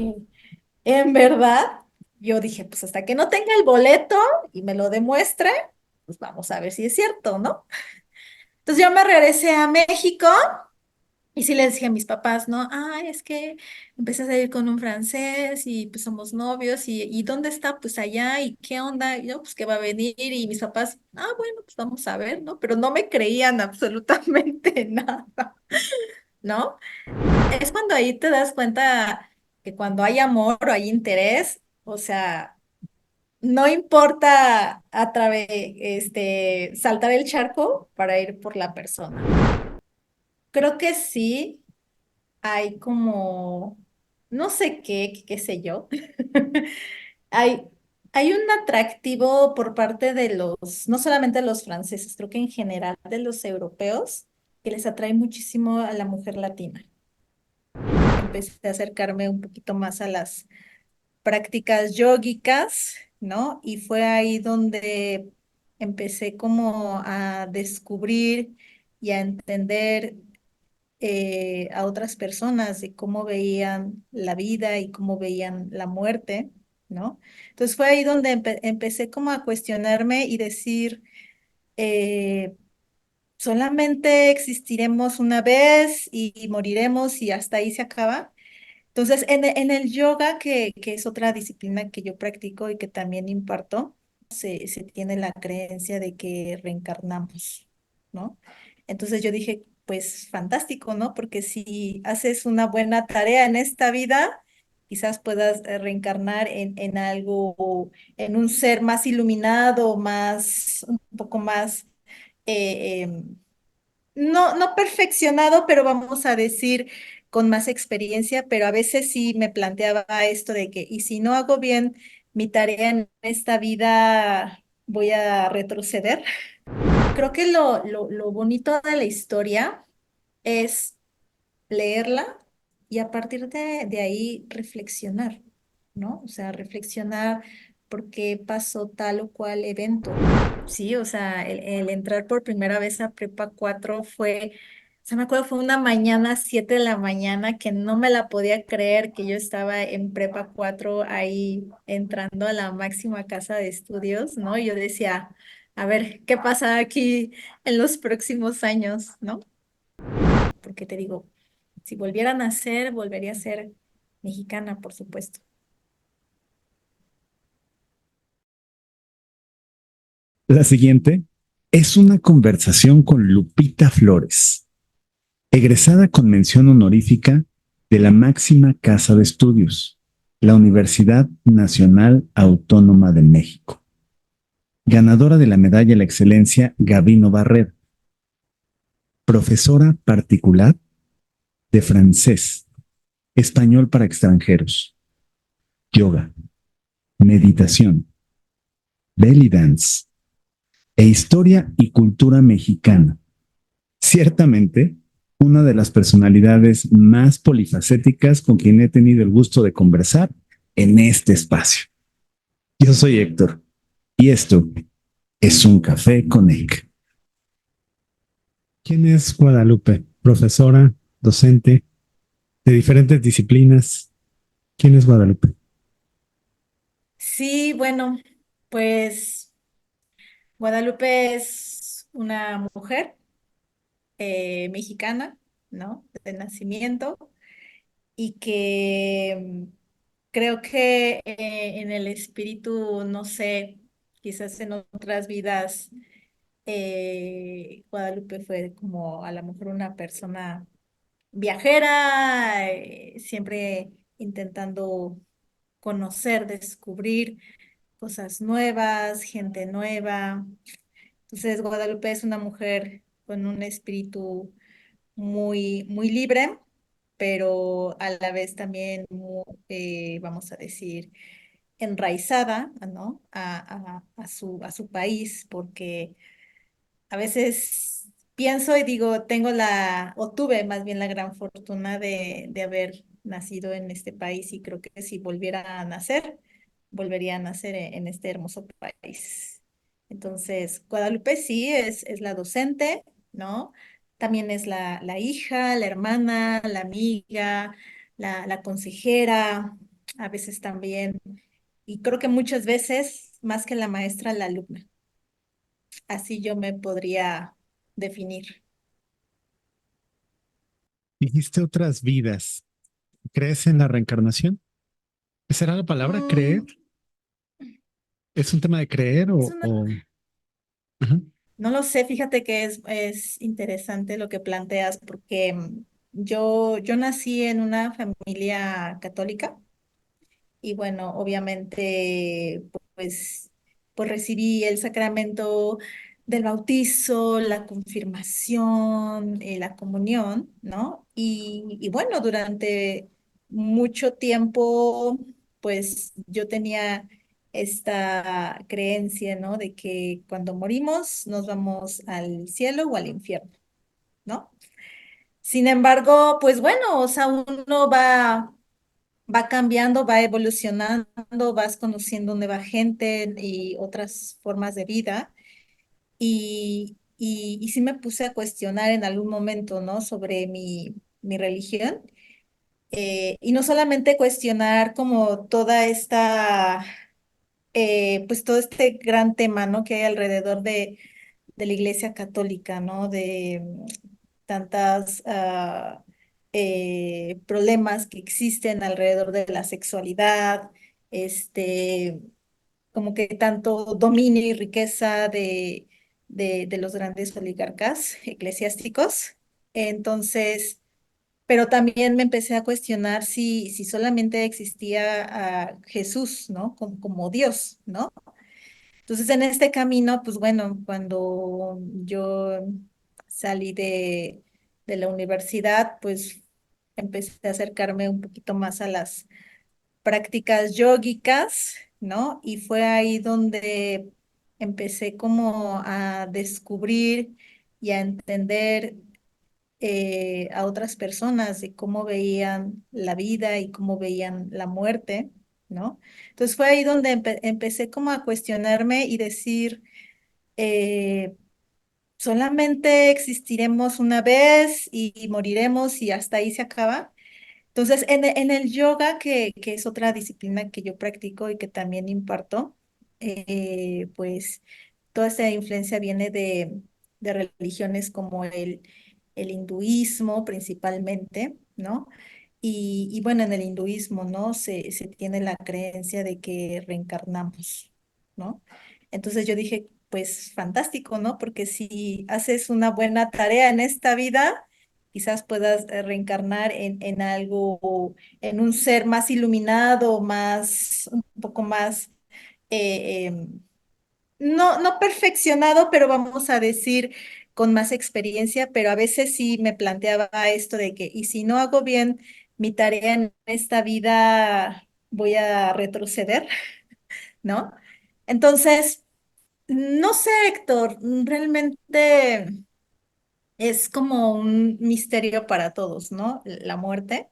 que en verdad yo dije, pues hasta que no tenga el boleto y me lo demuestre, pues vamos a ver si es cierto, ¿no? Entonces yo me regresé a México y sí les dije a mis papás, ¿no? Ay, es que empecé a salir con un francés y pues somos novios y ¿dónde está? Pues allá y ¿qué onda? Y yo, pues que va a venir y mis papás, bueno, pues vamos a ver, ¿no? Pero no me creían absolutamente nada, ¿no? Es cuando ahí te das cuenta que cuando hay amor o hay interés, o sea, no importa saltar el charco para ir por la persona. Creo que sí hay como, no sé qué sé yo. Hay, hay un atractivo por parte de no solamente de los franceses, creo que en general de los europeos, que les atrae muchísimo a la mujer latina. Empecé a acercarme un poquito más a las prácticas yógicas, ¿no? Y fue ahí donde empecé como a descubrir y a entender a otras personas de cómo veían la vida y cómo veían la muerte, ¿no? Entonces fue ahí donde empecé como a cuestionarme y decir, eh, solamente existiremos una vez y moriremos y hasta ahí se acaba. Entonces, en el yoga, que es otra disciplina que yo practico y que también imparto, se tiene la creencia de que reencarnamos, ¿no? Entonces yo dije, pues fantástico, ¿no? Porque si haces una buena tarea en esta vida, quizás puedas reencarnar en algo, en un ser más iluminado, un poco más no perfeccionado, pero vamos a decir con más experiencia, pero a veces sí me planteaba esto de que, y si no hago bien mi tarea en esta vida, voy a retroceder. Creo que lo bonito de la historia es leerla y a partir de ahí reflexionar, ¿no? O sea, reflexionar por qué pasó tal o cual evento. Sí, o sea, el entrar por primera vez a Prepa 4 fue, o sea, me acuerdo, fue una mañana, 7 de la mañana, que no me la podía creer que yo estaba en Prepa 4 ahí entrando a la máxima casa de estudios, ¿no? Y yo decía, a ver, ¿qué pasa aquí en los próximos años, ¿no? Porque te digo, si volviera a nacer, volvería a ser mexicana, por supuesto. La siguiente es una conversación con Lupita Flores, egresada con mención honorífica de la máxima casa de estudios, la Universidad Nacional Autónoma de México, ganadora de la medalla a la excelencia Gavino Barrera, profesora particular de francés, español para extranjeros, yoga, meditación, belly dance e historia y cultura mexicana. Ciertamente, una de las personalidades más polifacéticas con quien he tenido el gusto de conversar en este espacio. Yo soy Héctor y esto es un café con Nick. ¿Quién es Guadalupe? Profesora, docente de diferentes disciplinas. ¿Quién es Guadalupe? Sí, bueno, pues Guadalupe es una mujer mexicana, ¿no? De nacimiento y que creo que en el espíritu, no sé, quizás en otras vidas, Guadalupe fue como a lo mejor una persona viajera, siempre intentando conocer, descubrir cosas nuevas, gente nueva. Entonces, Guadalupe es una mujer con un espíritu muy libre, pero a la vez también, vamos a decir, enraizada, ¿no? A su país, porque a veces pienso y digo, o tuve más bien la gran fortuna de haber nacido en este país y creo que si volviera a nacer, volvería a nacer en este hermoso país. Entonces, Guadalupe sí es la docente, ¿no? También es la hija, la hermana, la amiga, la consejera. a veces también, y creo que muchas veces más que la maestra, la alumna. Así yo me podría definir. Dijiste otras vidas. ¿Crees en la reencarnación? ¿Esa era la palabra? ¿Creer? Mm, ¿Es un tema de creer es o...? una, Ujú. no lo sé, fíjate que es interesante lo que planteas porque yo nací en una familia católica. Y bueno, obviamente, pues recibí el sacramento del bautizo, la confirmación, la comunión, ¿no? Y bueno, durante mucho tiempo, pues yo tenía esta creencia, ¿no? De que cuando morimos nos vamos al cielo o al infierno, ¿no? Sin embargo, pues bueno, o sea, uno va cambiando, va evolucionando, vas conociendo nueva gente y otras formas de vida. Y sí me puse a cuestionar en algún momento, ¿no? Sobre mi religión. Y no solamente cuestionar como toda esta, pues todo este gran tema, ¿no? Que hay alrededor de la Iglesia Católica, ¿no? De tantas problemas que existen alrededor de la sexualidad, este, como que tanto dominio y riqueza de los grandes oligarcas eclesiásticos. Entonces, pero también me empecé a cuestionar si solamente existía Jesús, ¿no? Como Dios, ¿no? Entonces, en este camino, pues bueno, cuando yo salí de la universidad, pues empecé a acercarme un poquito más a las prácticas yógicas, ¿no? Y fue ahí donde empecé como a descubrir y a entender a otras personas de cómo veían la vida y cómo veían la muerte, ¿no? Entonces fue ahí donde empecé como a cuestionarme y decir, eh, solamente existiremos una vez y moriremos y hasta ahí se acaba. Entonces, en el yoga, que es otra disciplina que yo practico y que también imparto, pues toda esta influencia viene de religiones como el hinduismo principalmente, ¿no? Y bueno, en el hinduismo, ¿no? Se tiene la creencia de que reencarnamos, ¿no? Entonces yo dije, pues fantástico, ¿no? Porque si haces una buena tarea en esta vida, quizás puedas reencarnar en algo, en un ser más iluminado, más, un poco más, no perfeccionado, pero vamos a decir con más experiencia, pero a veces sí me planteaba esto de que, y si no hago bien mi tarea en esta vida, voy a retroceder, ¿no? Entonces, no sé, Héctor, realmente es como un misterio para todos, ¿no? La muerte.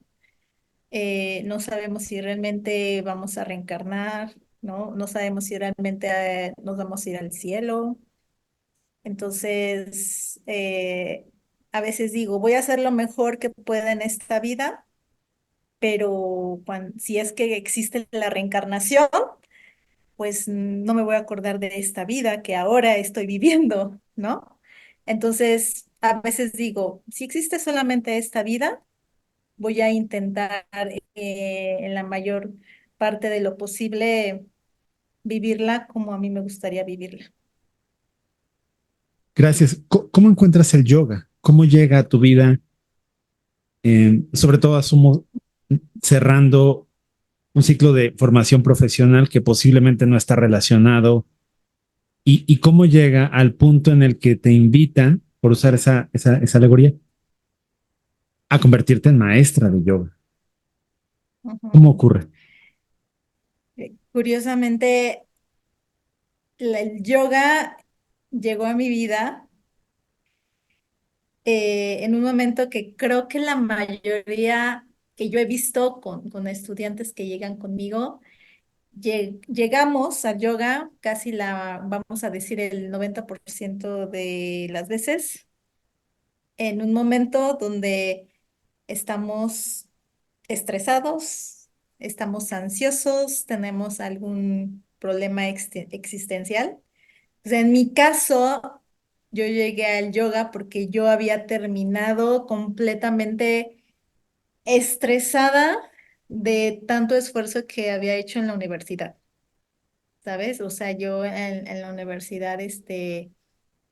No sabemos si realmente vamos a reencarnar, ¿no? No sabemos si realmente nos vamos a ir al cielo. Entonces, a veces digo, voy a hacer lo mejor que pueda en esta vida, pero si es que existe la reencarnación, pues no me voy a acordar de esta vida que ahora estoy viviendo, ¿no? Entonces, a veces digo, si existe solamente esta vida, voy a intentar en la mayor parte de lo posible vivirla como a mí me gustaría vivirla. Gracias. ¿Cómo encuentras el yoga? ¿Cómo llega a tu vida? Sobre todo asumo cerrando un ciclo de formación profesional que posiblemente no está relacionado y cómo llega al punto en el que te invita, por usar esa alegoría, a convertirte en maestra de yoga. ¿Cómo Ujú. ocurre? Curiosamente, el yoga llegó a mi vida en un momento que creo que la mayoría que yo he visto con estudiantes que llegan conmigo, llegamos al yoga casi vamos a decir, el 90% de las veces, en un momento donde estamos estresados, estamos ansiosos, tenemos algún problema existencial. O sea, en mi caso, yo llegué al yoga porque yo había terminado completamente estresada de tanto esfuerzo que había hecho en la universidad, ¿sabes? O sea, yo en la universidad,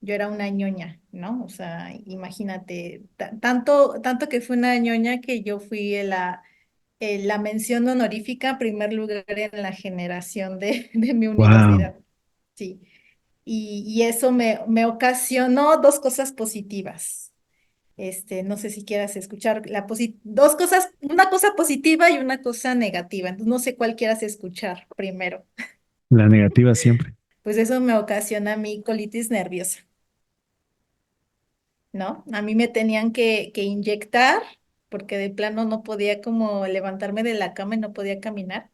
yo era una ñoña, ¿no? O sea, imagínate, tanto que fui una ñoña que yo fui la mención honorífica, primer lugar en la generación de mi Wow. universidad. Sí. Y eso me ocasionó dos cosas positivas. No sé si quieras escuchar dos cosas, una cosa positiva y una cosa negativa. Entonces, no sé cuál quieras escuchar primero. La negativa siempre. Pues eso me ocasiona mi colitis nerviosa, ¿no? A mí me tenían que inyectar porque de plano no podía como levantarme de la cama y no podía caminar.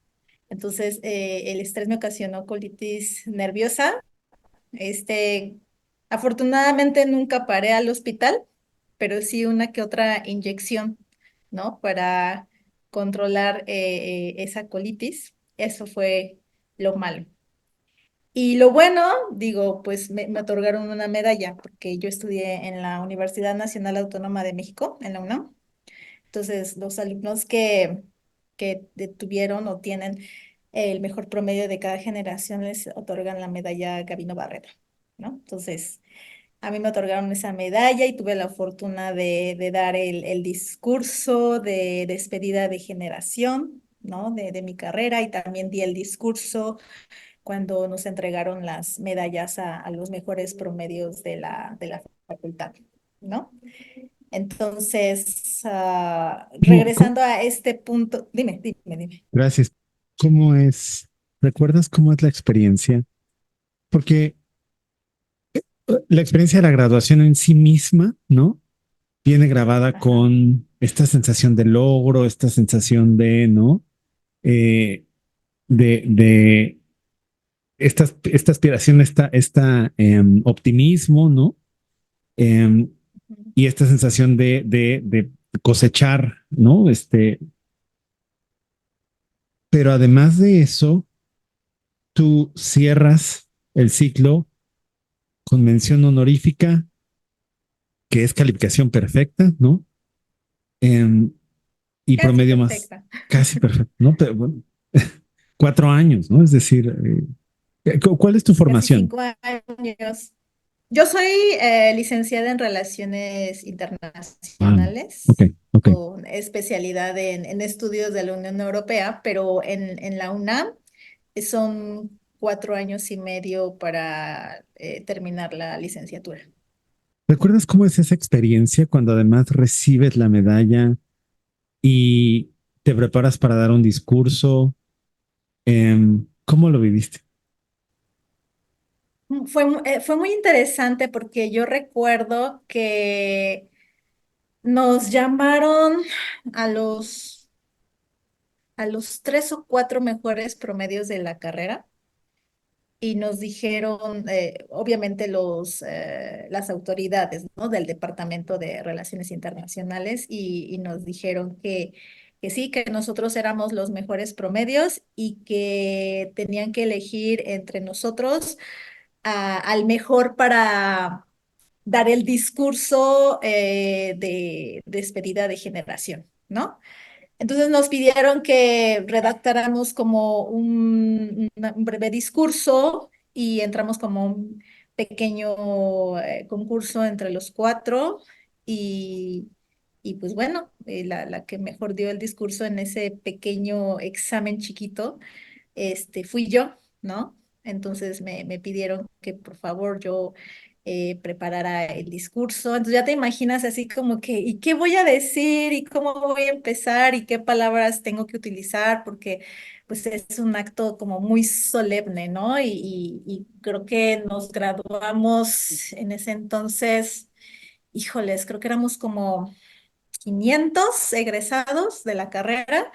Entonces, el estrés me ocasionó colitis nerviosa. Este, Afortunadamente nunca paré al hospital, pero sí una que otra inyección, ¿no? Para controlar esa colitis. Eso fue lo malo. Y lo bueno, digo, pues me otorgaron una medalla porque yo estudié en la Universidad Nacional Autónoma de México, en la UNAM. Entonces, los alumnos que tuvieron o tienen el mejor promedio de cada generación les otorgan la medalla Gabino Barreda, ¿no? Entonces, a mí me otorgaron esa medalla y tuve la fortuna de dar el discurso de despedida de generación, ¿no? De mi carrera y también di el discurso cuando nos entregaron las medallas a los mejores promedios de la facultad, ¿no? Entonces, ¿Cómo? regresando a este punto, dime. Gracias. ¿Cómo es? ¿Recuerdas cómo es la experiencia? Porque la experiencia de la graduación en sí misma, ¿no? Viene grabada Ajá. con esta sensación de logro, esta sensación de, ¿no? Eh, de esta aspiración, optimismo, ¿no? Em, Ujú. y esta sensación de cosechar, ¿no? Pero además de eso, tú cierras el ciclo con mención honorífica, que es calificación perfecta, ¿no? Em, y Casi promedio más perfecta. casi perfecto, ¿no? Pero bueno, 4 años, ¿no? Es decir, ¿cuál es tu Casi formación? 5 años. Yo soy licenciada en Relaciones Ah, ok, Internacionales ok. con especialidad en estudios de la Unión Europea, pero en la UNAM son 4 años y medio para terminar la licenciatura. ¿Recuerdas cómo es esa experiencia cuando además recibes la medalla y te preparas para dar un discurso? ¿Cómo lo viviste? Fue muy interesante porque yo recuerdo que nos llamaron a los 3 o 4 mejores promedios de la carrera y nos dijeron, obviamente las autoridades, ¿no? Del Departamento de Relaciones Internacionales y nos dijeron que sí, que nosotros éramos los mejores promedios y que tenían que elegir entre nosotros al mejor para dar el discurso de despedida de generación, ¿no? Entonces nos pidieron que redactáramos como un breve discurso y entramos como un pequeño concurso entre los cuatro y, y pues bueno, la que mejor dio el discurso en ese pequeño examen chiquito fui yo, ¿no? Entonces me pidieron que por favor yo preparara el discurso. Entonces ya te imaginas así como que, ¿y qué voy a decir? ¿Y cómo voy a empezar? ¿Y qué palabras tengo que utilizar? Porque pues es un acto como muy solemne, ¿no? Y creo que nos graduamos en ese entonces, híjoles, creo que éramos como 500 egresados de la carrera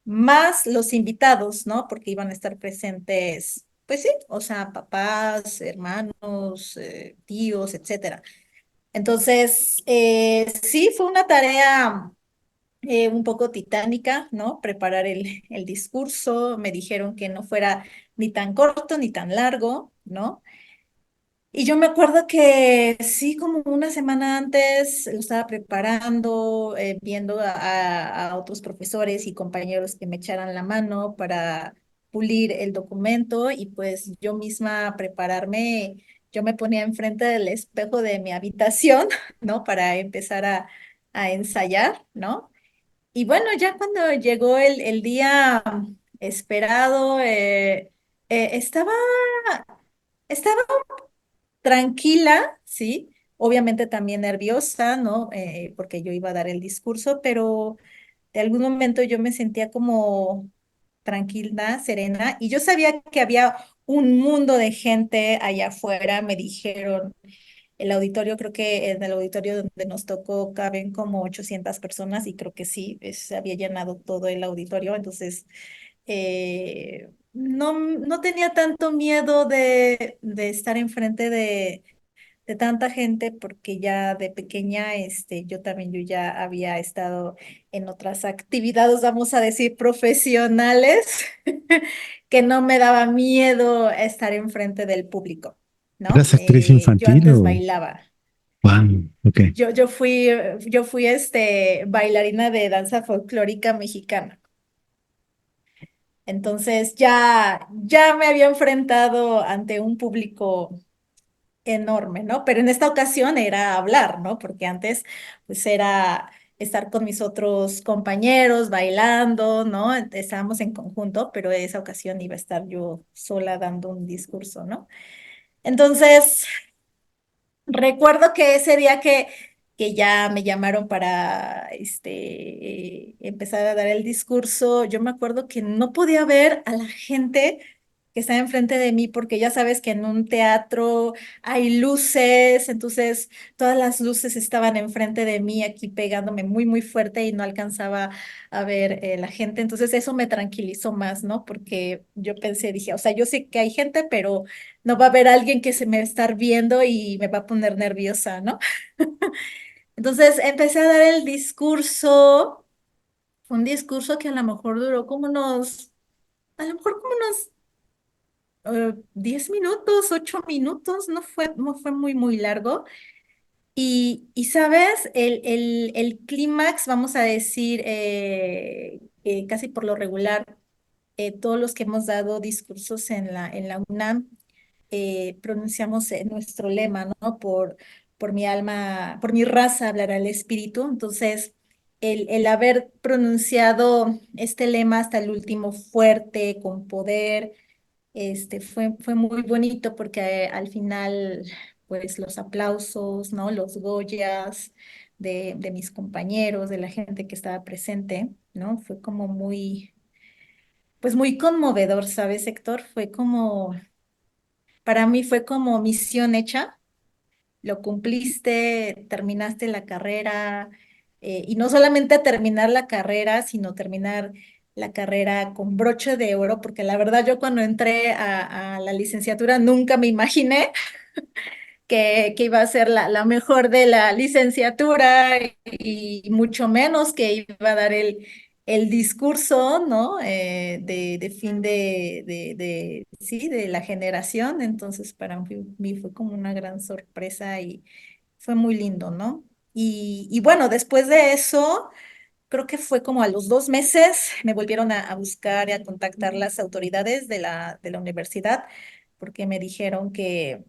más los invitados, ¿no? Porque iban a estar presentes, pues sí, o sea, papás, hermanos, tíos, etcétera. Entonces, sí, fue una tarea un poco titánica, ¿no? Preparar el discurso, me dijeron que no fuera ni tan corto ni tan largo, ¿no? Y yo me acuerdo que sí, como una semana antes lo estaba preparando, viendo a otros profesores y compañeros que me echaran la mano para pulir el documento y pues yo misma prepararme, yo me ponía enfrente del espejo de mi habitación, ¿no? Para empezar a ensayar, ¿no? Y bueno, ya cuando llegó el día esperado, estaba... Estaba tranquila, ¿sí? Obviamente también nerviosa, ¿no? Porque yo iba a dar el discurso, pero de algún momento yo me sentía como tranquila, serena, y yo sabía que había un mundo de gente allá afuera, me dijeron, el auditorio, creo que en el auditorio donde nos tocó caben como 800 personas y creo que sí, se había llenado todo el auditorio, entonces no tenía tanto miedo de estar enfrente de tanta gente porque ya de pequeña, yo también yo ya había estado en otras actividades, vamos a decir, profesionales, que no me daba miedo estar enfrente del público, ¿no? ¿Eras actriz Yo infantil antes o...? bailaba. Wow, ok. Yo fui bailarina de danza folclórica mexicana. Entonces ya me había enfrentado ante un público enorme, ¿no? Pero en esta ocasión era hablar, ¿no? Porque antes pues era estar con mis otros compañeros bailando, ¿no? Estábamos en conjunto, pero esa ocasión iba a estar yo sola dando un discurso, ¿no? Entonces, recuerdo que ese día que ya me llamaron para empezar a dar el discurso, yo me acuerdo que no podía ver a la gente que estaba enfrente de mí, porque ya sabes que en un teatro hay luces, entonces todas las luces estaban enfrente de mí, aquí pegándome muy, muy fuerte y no alcanzaba a ver la gente. Entonces eso me tranquilizó más, ¿no? Porque yo pensé, dije, o sea, yo sé que hay gente, pero no va a haber alguien que se me va a estar viendo y me va a poner nerviosa, ¿no? Entonces empecé a dar el discurso, un discurso que a lo mejor duró como a lo mejor como unos 10 minutos, 8 minutos, no fue muy, muy largo. Y sabes, el clímax, vamos a decir, casi por lo regular, todos los que hemos dado discursos en la UNAM, pronunciamos nuestro lema, ¿no? Por mi alma, por mi raza hablará el espíritu. Entonces, el haber pronunciado este lema hasta el último fuerte, con poder, fue muy bonito porque al final, pues los aplausos, ¿no? Los Goyas de mis compañeros, de la gente que estaba presente, ¿no? Fue como muy, pues muy conmovedor, ¿sabes, Héctor? Para mí fue como misión hecha, lo cumpliste, terminaste la carrera, y no solamente terminar la carrera, sino terminar la carrera con broche de oro, porque la verdad yo cuando entré a la licenciatura nunca me imaginé que iba a ser la mejor de la licenciatura y mucho menos que iba a dar el discurso, ¿no? De fin sí, de la generación. Entonces, para mí fue como una gran sorpresa y fue muy lindo, ¿no? Y bueno, después de eso, creo que fue como a los 2 meses, me volvieron a buscar y a contactar las autoridades de la universidad, porque me dijeron que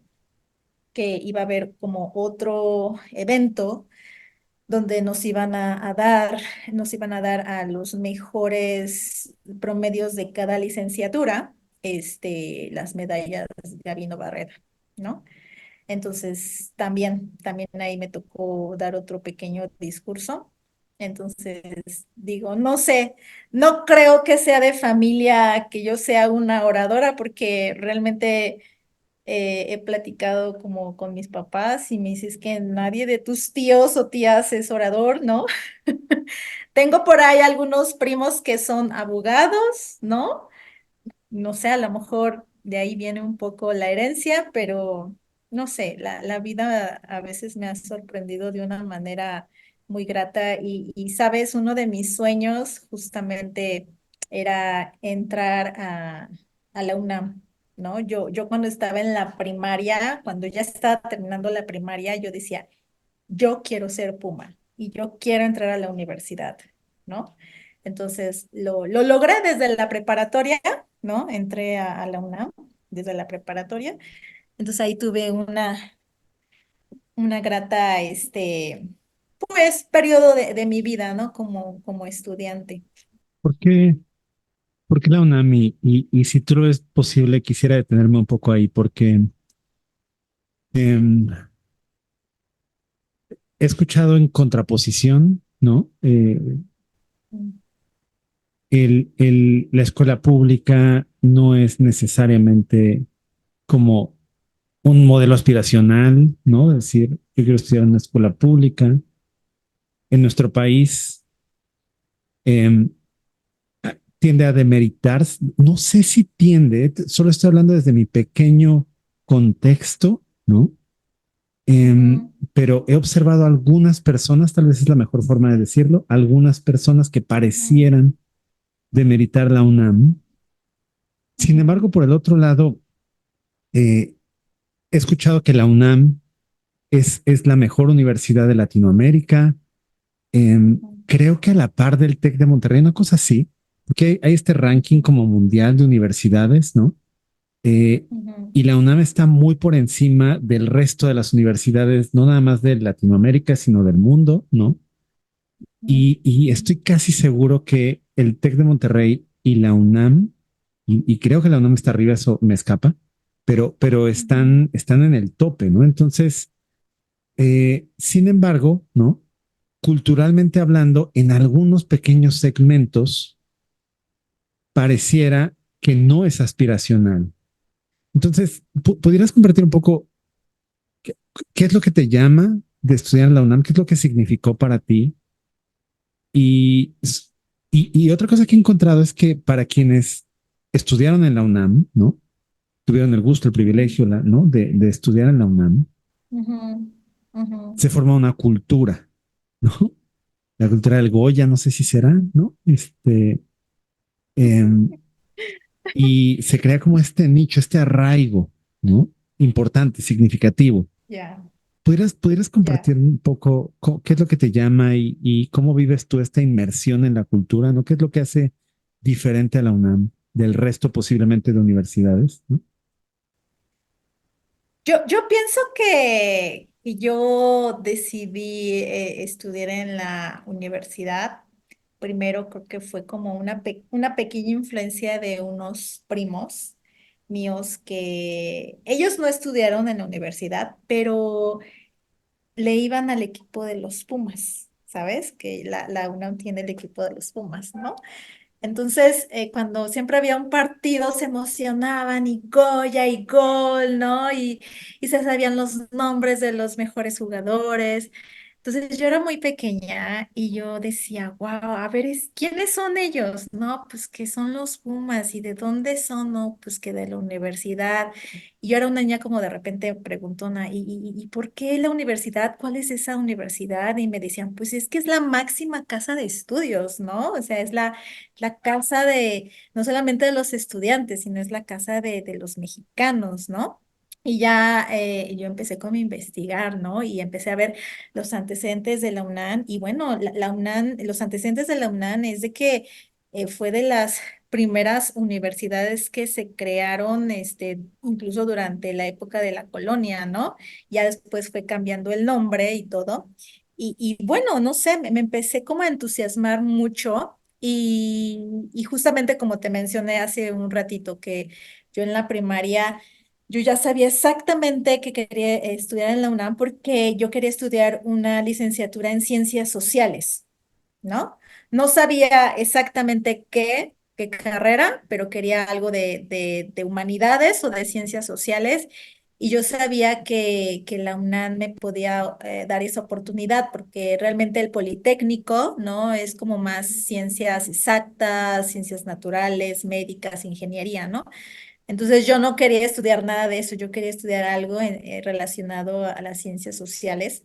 iba a haber como otro evento donde nos iban a dar a los mejores promedios de cada licenciatura, las medallas de Gabino Barrera, ¿no? Entonces, también ahí me tocó dar otro pequeño discurso. Entonces, digo, no sé, no creo que sea de familia que yo sea una oradora, porque realmente he platicado como con mis papás y me dices que nadie de tus tíos o tías es orador, ¿no? Tengo por ahí algunos primos que son abogados, ¿no? No sé, a lo mejor de ahí viene un poco la herencia, pero no sé, la vida a veces me ha sorprendido de una manera muy grata y sabes, uno de mis sueños justamente era entrar a la UNAM, ¿no? Yo cuando estaba en la primaria, cuando ya estaba terminando la primaria, yo decía, yo quiero ser Puma y yo quiero entrar a la universidad, ¿no? Entonces lo logré desde la preparatoria, ¿no? Entré a la UNAM desde la preparatoria. Entonces ahí tuve una grata, pues, periodo de mi vida, ¿no? Como estudiante. ¿Por qué, por qué la UNAM? Y si tú lo es posible, quisiera detenerme un poco ahí, porque em, he escuchado en contraposición, ¿no? Mm, La escuela pública no es necesariamente como un modelo aspiracional, ¿no? Es decir, yo quiero estudiar en una escuela pública. En nuestro país eh, tiende a demeritar, no sé si tiende, solo estoy hablando desde mi pequeño contexto, ¿no? ujú, Pero he observado algunas personas, tal vez es la mejor forma de decirlo, algunas personas que ujú, parecieran demeritar la UNAM. Sin ujú, embargo, por el otro lado, eh, he escuchado que la UNAM es la mejor universidad de Latinoamérica. ujú, Creo que a la par del TEC de Monterrey, una cosa así, porque hay este ranking como mundial de universidades, ¿no? Eh, ujú, y la UNAM está muy por encima del resto de las universidades, no nada más de Latinoamérica, sino del mundo, ¿no? Y estoy casi seguro que el TEC de Monterrey y la UNAM, y creo que la UNAM está arriba, eso me escapa, pero ujú, están en el tope, ¿no? Entonces, sin embargo, ¿no? Culturalmente hablando, en algunos pequeños segmentos pareciera que no es aspiracional. Entonces, ¿pudieras compartir un poco qué, qué es lo que te llama de estudiar en la UNAM? ¿Qué es lo que significó para ti? Y, y otra cosa que he encontrado es que para quienes estudiaron en la UNAM, ¿no? Tuvieron el gusto, el privilegio, ¿no? De estudiar en la UNAM, ujú, ujú. se forma una cultura, ¿no? La cultura del Goya, no sé si será, ¿no? Eh, y se crea como este nicho, este arraigo, ¿no? Importante, significativo. Ya, ¿Pudieras ya. compartir un poco qué es lo que te llama y cómo vives tú esta inmersión en la cultura, ¿no? ¿Qué es lo que hace diferente a la UNAM del resto posiblemente de universidades, ¿no? Yo pienso que yo decidí estudiar en la universidad. Primero creo que fue como una pequeña influencia de unos primos míos que ellos no estudiaron en la universidad, pero le iban al equipo de los Pumas, ¿sabes? Que la UNAM tiene el equipo de los Pumas, ¿no? Entonces, cuando siempre había un partido, se emocionaban y Goya y gol, ¿no? Y se sabían los nombres de los mejores jugadores. Entonces, yo era muy pequeña y yo decía, wow, a ver, ¿quiénes son ellos? No, pues que son los Pumas. ¿Y de dónde son? No, pues que de la universidad. Y yo era una niña como de repente preguntona, ¿y por qué la universidad? ¿Cuál es esa universidad? Y me decían, pues es que es la máxima casa de estudios, ¿no? O sea, es la casa de, no solamente de los estudiantes, sino es la casa de los mexicanos, ¿no? Y ya yo empecé como a investigar, ¿no? Y empecé a ver los antecedentes de la UNAM. Y bueno, la UNAM, los antecedentes de la UNAM es de que fue de las primeras universidades que se crearon, incluso durante la época de la colonia, ¿no? Ya después fue cambiando el nombre y todo. Y bueno, no sé, me empecé como a entusiasmar mucho y justamente como te mencioné hace un ratito que yo en la primaria, yo ya sabía exactamente que quería estudiar en la UNAM porque yo quería estudiar una licenciatura en ciencias sociales, ¿no? No sabía exactamente qué carrera, pero quería algo de humanidades o de ciencias sociales. Y yo sabía que la UNAM me podía dar esa oportunidad, porque realmente el Politécnico, ¿no? Es como más ciencias exactas, ciencias naturales, médicas, ingeniería, ¿no? Entonces yo no quería estudiar nada de eso, yo quería estudiar algo relacionado a las ciencias sociales.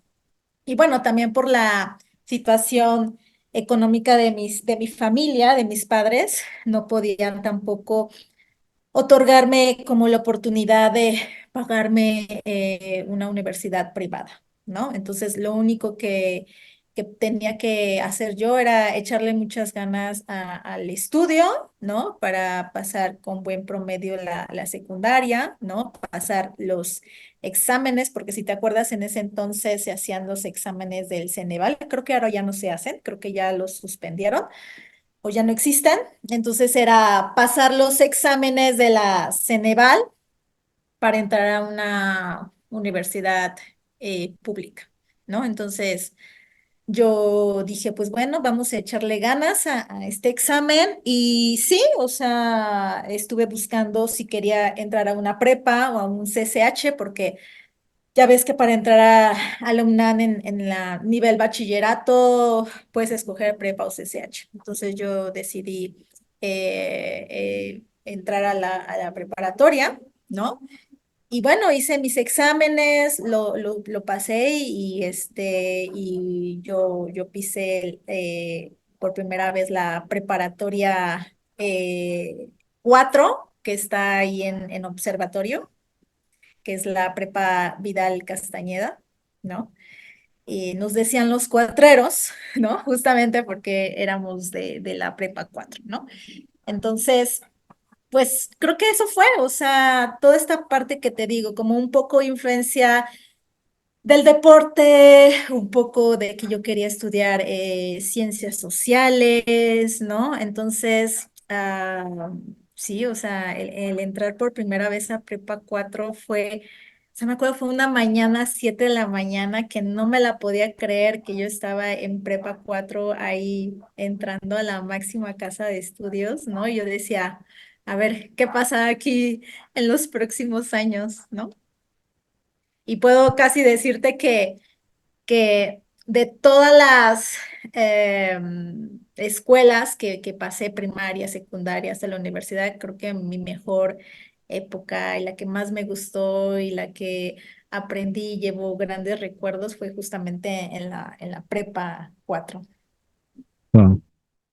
Y bueno, también por la situación económica de mi familia, de mis padres, no podían tampoco otorgarme como la oportunidad de pagarme una universidad privada, ¿no? Entonces, lo único que tenía que hacer yo era echarle muchas ganas al estudio, ¿no? Para pasar con buen promedio la secundaria, ¿no? Pasar los exámenes, porque si te acuerdas, en ese entonces se hacían los exámenes del Ceneval, creo que ahora ya no se hacen, creo que ya los suspendieron o ya no existen. Entonces era pasar los exámenes de la Ceneval para entrar a una universidad pública, ¿no? Entonces yo dije, pues bueno, vamos a echarle ganas a este examen y sí, o sea, estuve buscando si quería entrar a una prepa o a un CCH porque ya ves que para entrar a la UNAM en la nivel bachillerato puedes escoger prepa o CCH. Entonces yo decidí entrar a la preparatoria, ¿no? Y bueno, hice mis exámenes, lo pasé y yo pisé por primera vez la preparatoria 4, que está ahí en Observatorio, que es la prepa Vidal Castañeda, ¿no? Y nos decían los cuatreros, ¿no? Justamente porque éramos de la prepa 4, ¿no? Entonces, pues creo que eso fue, o sea, toda esta parte que te digo, como un poco influencia del deporte, un poco de que yo quería estudiar ciencias sociales, ¿no? Entonces, sí, o sea, el entrar por primera vez a Prepa 4 fue, o sea, me acuerdo, fue una mañana, 7 de la mañana, que no me la podía creer que yo estaba en Prepa 4 ahí entrando a la máxima casa de estudios, ¿no? Y yo decía, a ver, ¿qué pasa aquí en los próximos años, ¿no? Y puedo casi decirte que de todas las escuelas que pasé, primaria, secundaria, hasta la universidad, creo que mi mejor época y la que más me gustó y la que aprendí y llevo grandes recuerdos fue justamente en la prepa 4. Wow.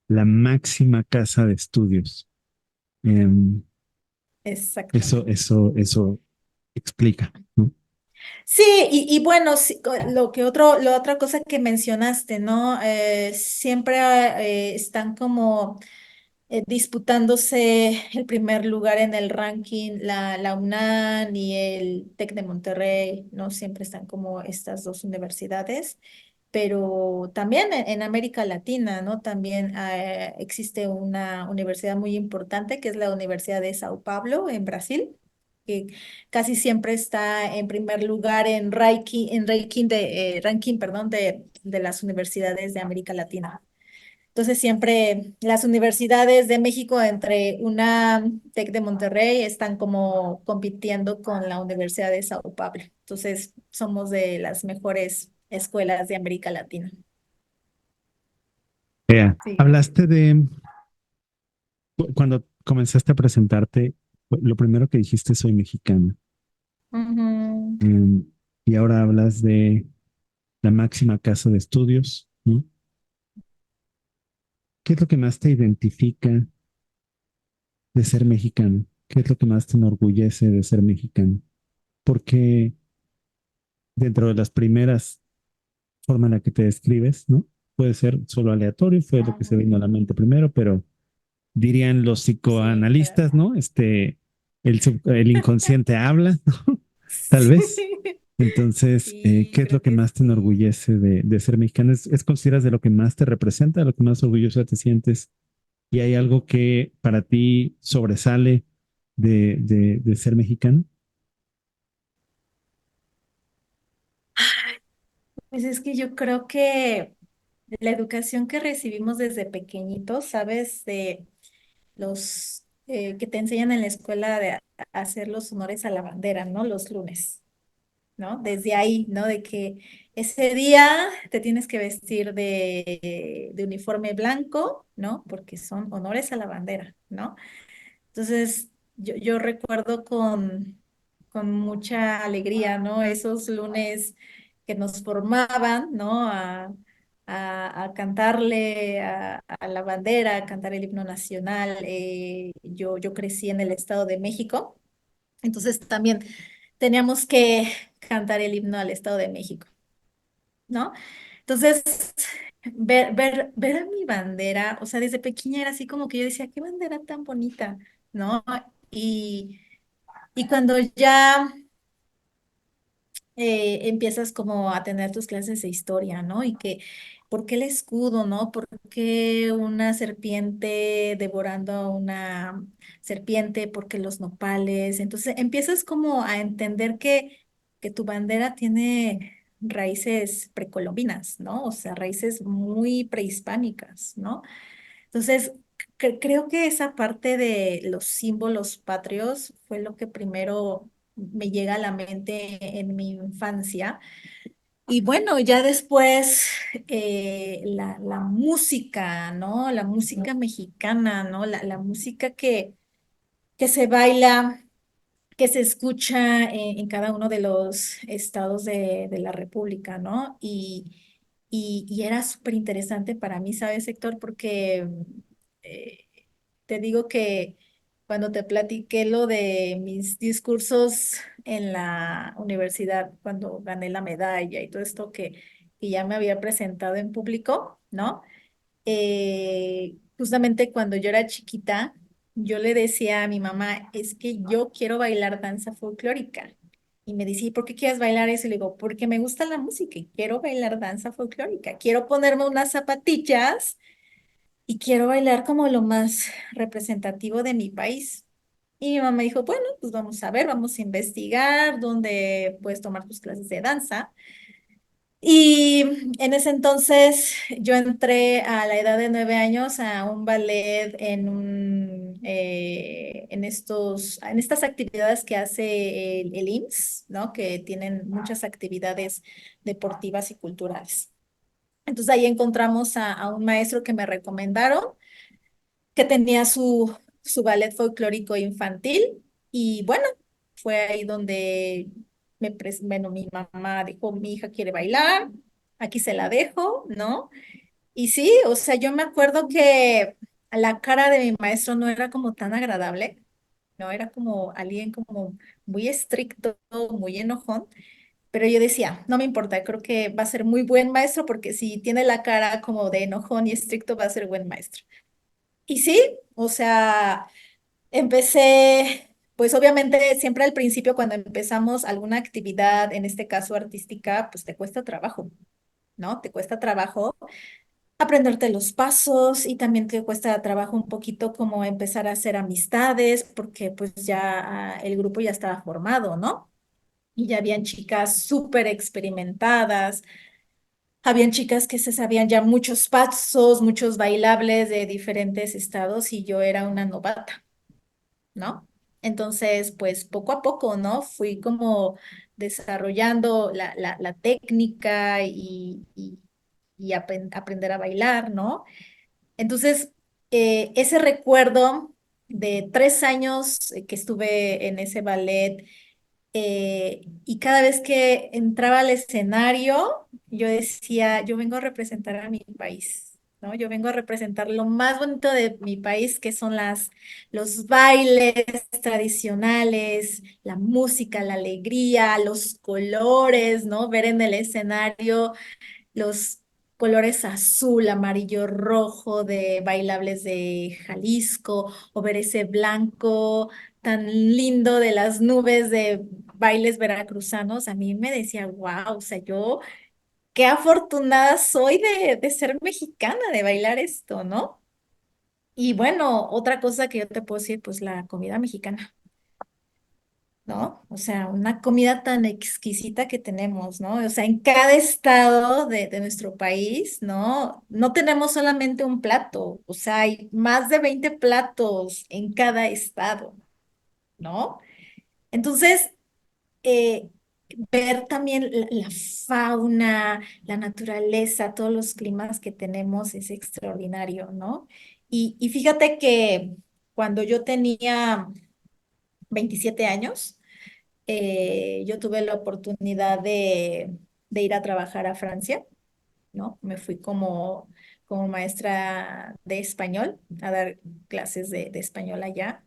La máxima casa de estudios. Em, Exactamente. eso explica, ¿no? Sí, y bueno, sí, la otra cosa que mencionaste, ¿no? Siempre están como disputándose el primer lugar en el ranking, la UNAM y el TEC de Monterrey, ¿no? Siempre están como estas dos universidades, pero también en América Latina, ¿no? También existe una universidad muy importante que es la Universidad de Sao Paulo en Brasil, que casi siempre está en primer lugar ranking, perdón, de las universidades de América Latina. Entonces siempre las universidades de México entre una TEC de Monterrey están como compitiendo con la Universidad de Sao Paulo. Entonces somos de las mejores escuelas de América Latina. Sí. Hablaste de cuando comenzaste a presentarte, lo primero que dijiste, soy mexicana. Ujú. Em, y ahora hablas de la máxima casa de estudios, ¿no? ¿Qué es lo que más te identifica de ser mexicano? ¿Qué es lo que más te enorgullece de ser mexicano? Porque dentro de las primeras formas en la que te describes, ¿no? Puede ser solo aleatorio, fue lo que se vino a la mente primero, pero dirían los Sí, claro. psicoanalistas, ¿no? El inconsciente habla, ¿no? Tal vez. Sí, Entonces, sí, ¿qué es lo creo que que más te sí. enorgullece de ser mexicano? Es consideras de lo que más te representa, de lo que más orgulloso te sientes? ¿Y hay algo que para ti sobresale de ser mexicano? Pues es que yo creo que la educación que recibimos desde pequeñitos, ¿sabes? De los que te enseñan en la escuela a hacer los honores a la bandera, ¿no? Los lunes, ¿no? Desde ahí, ¿no? De que ese día te tienes que vestir de uniforme blanco, ¿no? Porque son honores a la bandera, ¿no? Entonces, yo recuerdo con mucha alegría, ¿no? Esos lunes que nos formaban, ¿no? a cantarle a la bandera, a cantar el himno nacional. Yo crecí en el Estado de México, entonces también teníamos que cantar el himno al Estado de México, ¿no? Entonces, ver a mi bandera, o sea, desde pequeña era así como que yo decía, qué bandera tan bonita, ¿no? Y, y cuando ya empiezas como a tener tus clases de historia, ¿no? Y que, ¿por qué el escudo, no? ¿Por qué una serpiente devorando a una serpiente? ¿Por qué los nopales? Entonces empiezas como a entender que tu bandera tiene raíces precolombinas, ¿no? O sea, raíces muy prehispánicas, ¿no? Entonces, creo que esa parte de los símbolos patrios fue lo que primero me llega a la mente en mi infancia. Y bueno, ya después la música, ¿no? La música mexicana, ¿no? La música que se baila, que se escucha en cada uno de los estados de la República, ¿no? Y era súper interesante para mí, ¿sabes, Héctor? Porque eh, te digo que cuando te platiqué lo de mis discursos en la universidad, cuando gané la medalla y todo esto que ya me había presentado en público, ¿no? Justamente cuando yo era chiquita, yo le decía a mi mamá, es que yo quiero bailar danza folclórica. Y me decía, ¿y por qué quieres bailar eso? Y le digo, porque me gusta la música y quiero bailar danza folclórica. Quiero ponerme unas zapatillas y quiero bailar como lo más representativo de mi país. Y mi mamá dijo, bueno, pues vamos a ver, vamos a investigar dónde puedes tomar tus clases de danza. Y en ese entonces yo entré a la edad de 9 años a un ballet en estas actividades que hace el IMSS, ¿no? Que tienen muchas actividades deportivas y culturales. Entonces ahí encontramos a un maestro que me recomendaron, que tenía su ballet folclórico infantil. Y bueno, fue ahí donde bueno, mi mamá dijo, mi hija quiere bailar, aquí se la dejo, ¿no? Y sí, o sea, yo me acuerdo que la cara de mi maestro no era como tan agradable, ¿no? Era como alguien como muy estricto, muy enojón. Pero yo decía, no me importa, creo que va a ser muy buen maestro porque si tiene la cara como de enojón y estricto, va a ser buen maestro. Y sí, o sea, empecé, pues obviamente siempre al principio cuando empezamos alguna actividad, en este caso artística, pues te cuesta trabajo, ¿no? Te cuesta trabajo aprenderte los pasos y también te cuesta trabajo un poquito como empezar a hacer amistades porque pues ya el grupo ya estaba formado, ¿no? Y ya habían chicas súper experimentadas, habían chicas que se sabían ya muchos pasos, muchos bailables de diferentes estados y yo era una novata, ¿no? Entonces, pues poco a poco, ¿no? Fui como desarrollando la técnica y aprender a bailar, ¿no? Entonces, ese recuerdo de 3 años que estuve en ese ballet y cada vez que entraba al escenario, yo decía, yo vengo a representar a mi país, ¿no? Yo vengo a representar lo más bonito de mi país, que son los bailes tradicionales, la música, la alegría, los colores, ¿no? Ver en el escenario los colores azul, amarillo, rojo de bailables de Jalisco, o ver ese blanco tan lindo de las nubes de bailes veracruzanos, a mí me decía, wow, o sea, yo qué afortunada soy de ser mexicana, de bailar esto, ¿no? Y bueno, otra cosa que yo te puedo decir, pues la comida mexicana. ¿No? O sea, una comida tan exquisita que tenemos, ¿no? O sea, en cada estado de nuestro país, ¿no? No tenemos solamente un plato, o sea, hay más de 20 platos en cada estado, ¿no? Entonces, eh, ver también la fauna, la naturaleza, todos los climas que tenemos es extraordinario, ¿no? Y fíjate que cuando yo tenía 27 años, yo tuve la oportunidad de ir a trabajar a Francia ¿no? Me fui como maestra de español a dar clases de español allá.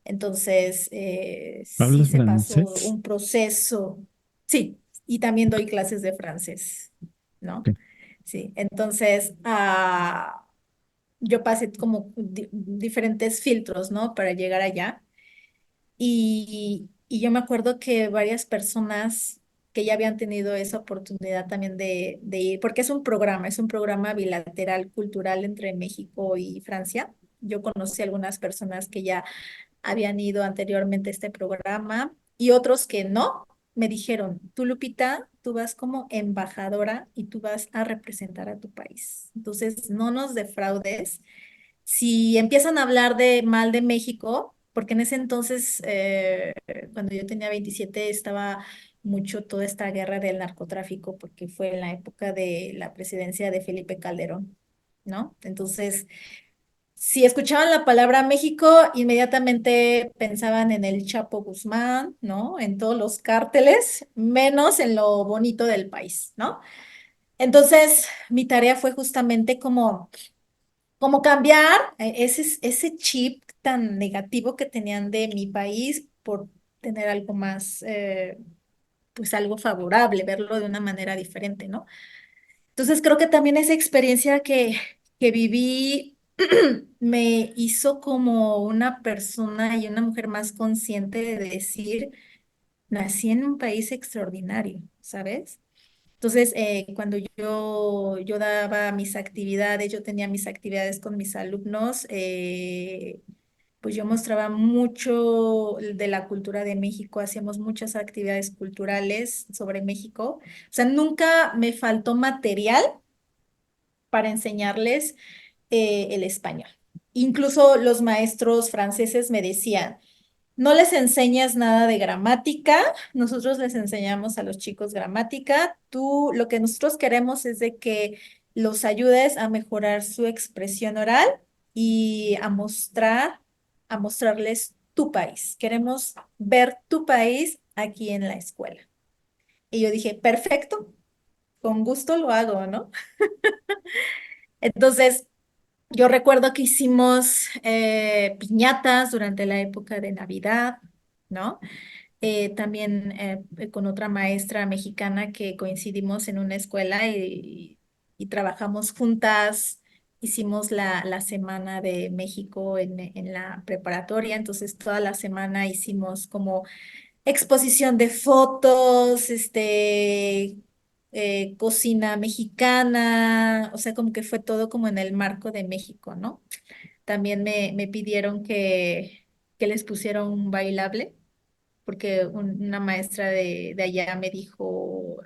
Entonces, sí ¿Hablas se pasó francés? un proceso, sí, y también doy clases de francés, ¿no? Ok. Sí, entonces, yo pasé como diferentes filtros, ¿no? Para llegar allá. Y yo me acuerdo que varias personas que ya habían tenido esa oportunidad también de ir, porque es un programa bilateral cultural entre México y Francia. Yo conocí algunas personas que ya habían ido anteriormente a este programa y otros que no. Me dijeron, tú Lupita, tú vas como embajadora y tú vas a representar a tu país. Entonces, no nos defraudes si empiezan a hablar de mal de México, porque en ese entonces, cuando yo tenía 27 estaba mucho toda esta guerra del narcotráfico, porque fue en la época de la presidencia de Felipe Calderón, ¿no? Entonces, si escuchaban la palabra México, inmediatamente pensaban en el Chapo Guzmán, ¿no? En todos los cárteles, menos en lo bonito del país, ¿no? Entonces, mi tarea fue justamente como cambiar ese chip tan negativo que tenían de mi país por tener algo más, pues algo favorable, verlo de una manera diferente, ¿no? Entonces creo que también esa experiencia que viví me hizo como una persona y una mujer más consciente de decir, nací en un país extraordinario, ¿sabes? Entonces, cuando yo daba mis actividades, yo tenía mis actividades con mis alumnos, pues yo mostraba mucho de la cultura de México, hacíamos muchas actividades culturales sobre México. O sea, nunca me faltó material para enseñarles el español. Incluso los maestros franceses me decían, no les enseñas nada de gramática, nosotros les enseñamos a los chicos gramática. Tú, lo que nosotros queremos es de que los ayudes a mejorar su expresión oral y a mostrarles tu país. Queremos ver tu país aquí en la escuela. Y yo dije, perfecto, con gusto lo hago, ¿no? Entonces, yo recuerdo que hicimos piñatas durante la época de Navidad, ¿no? También con otra maestra mexicana que coincidimos en una escuela y trabajamos juntas. Hicimos la Semana de México en la preparatoria, entonces toda la semana hicimos como exposición de fotos, cocina mexicana, o sea, como que fue todo como en el marco de México, ¿no? También me pidieron que les pusiera un bailable porque una maestra de allá me dijo,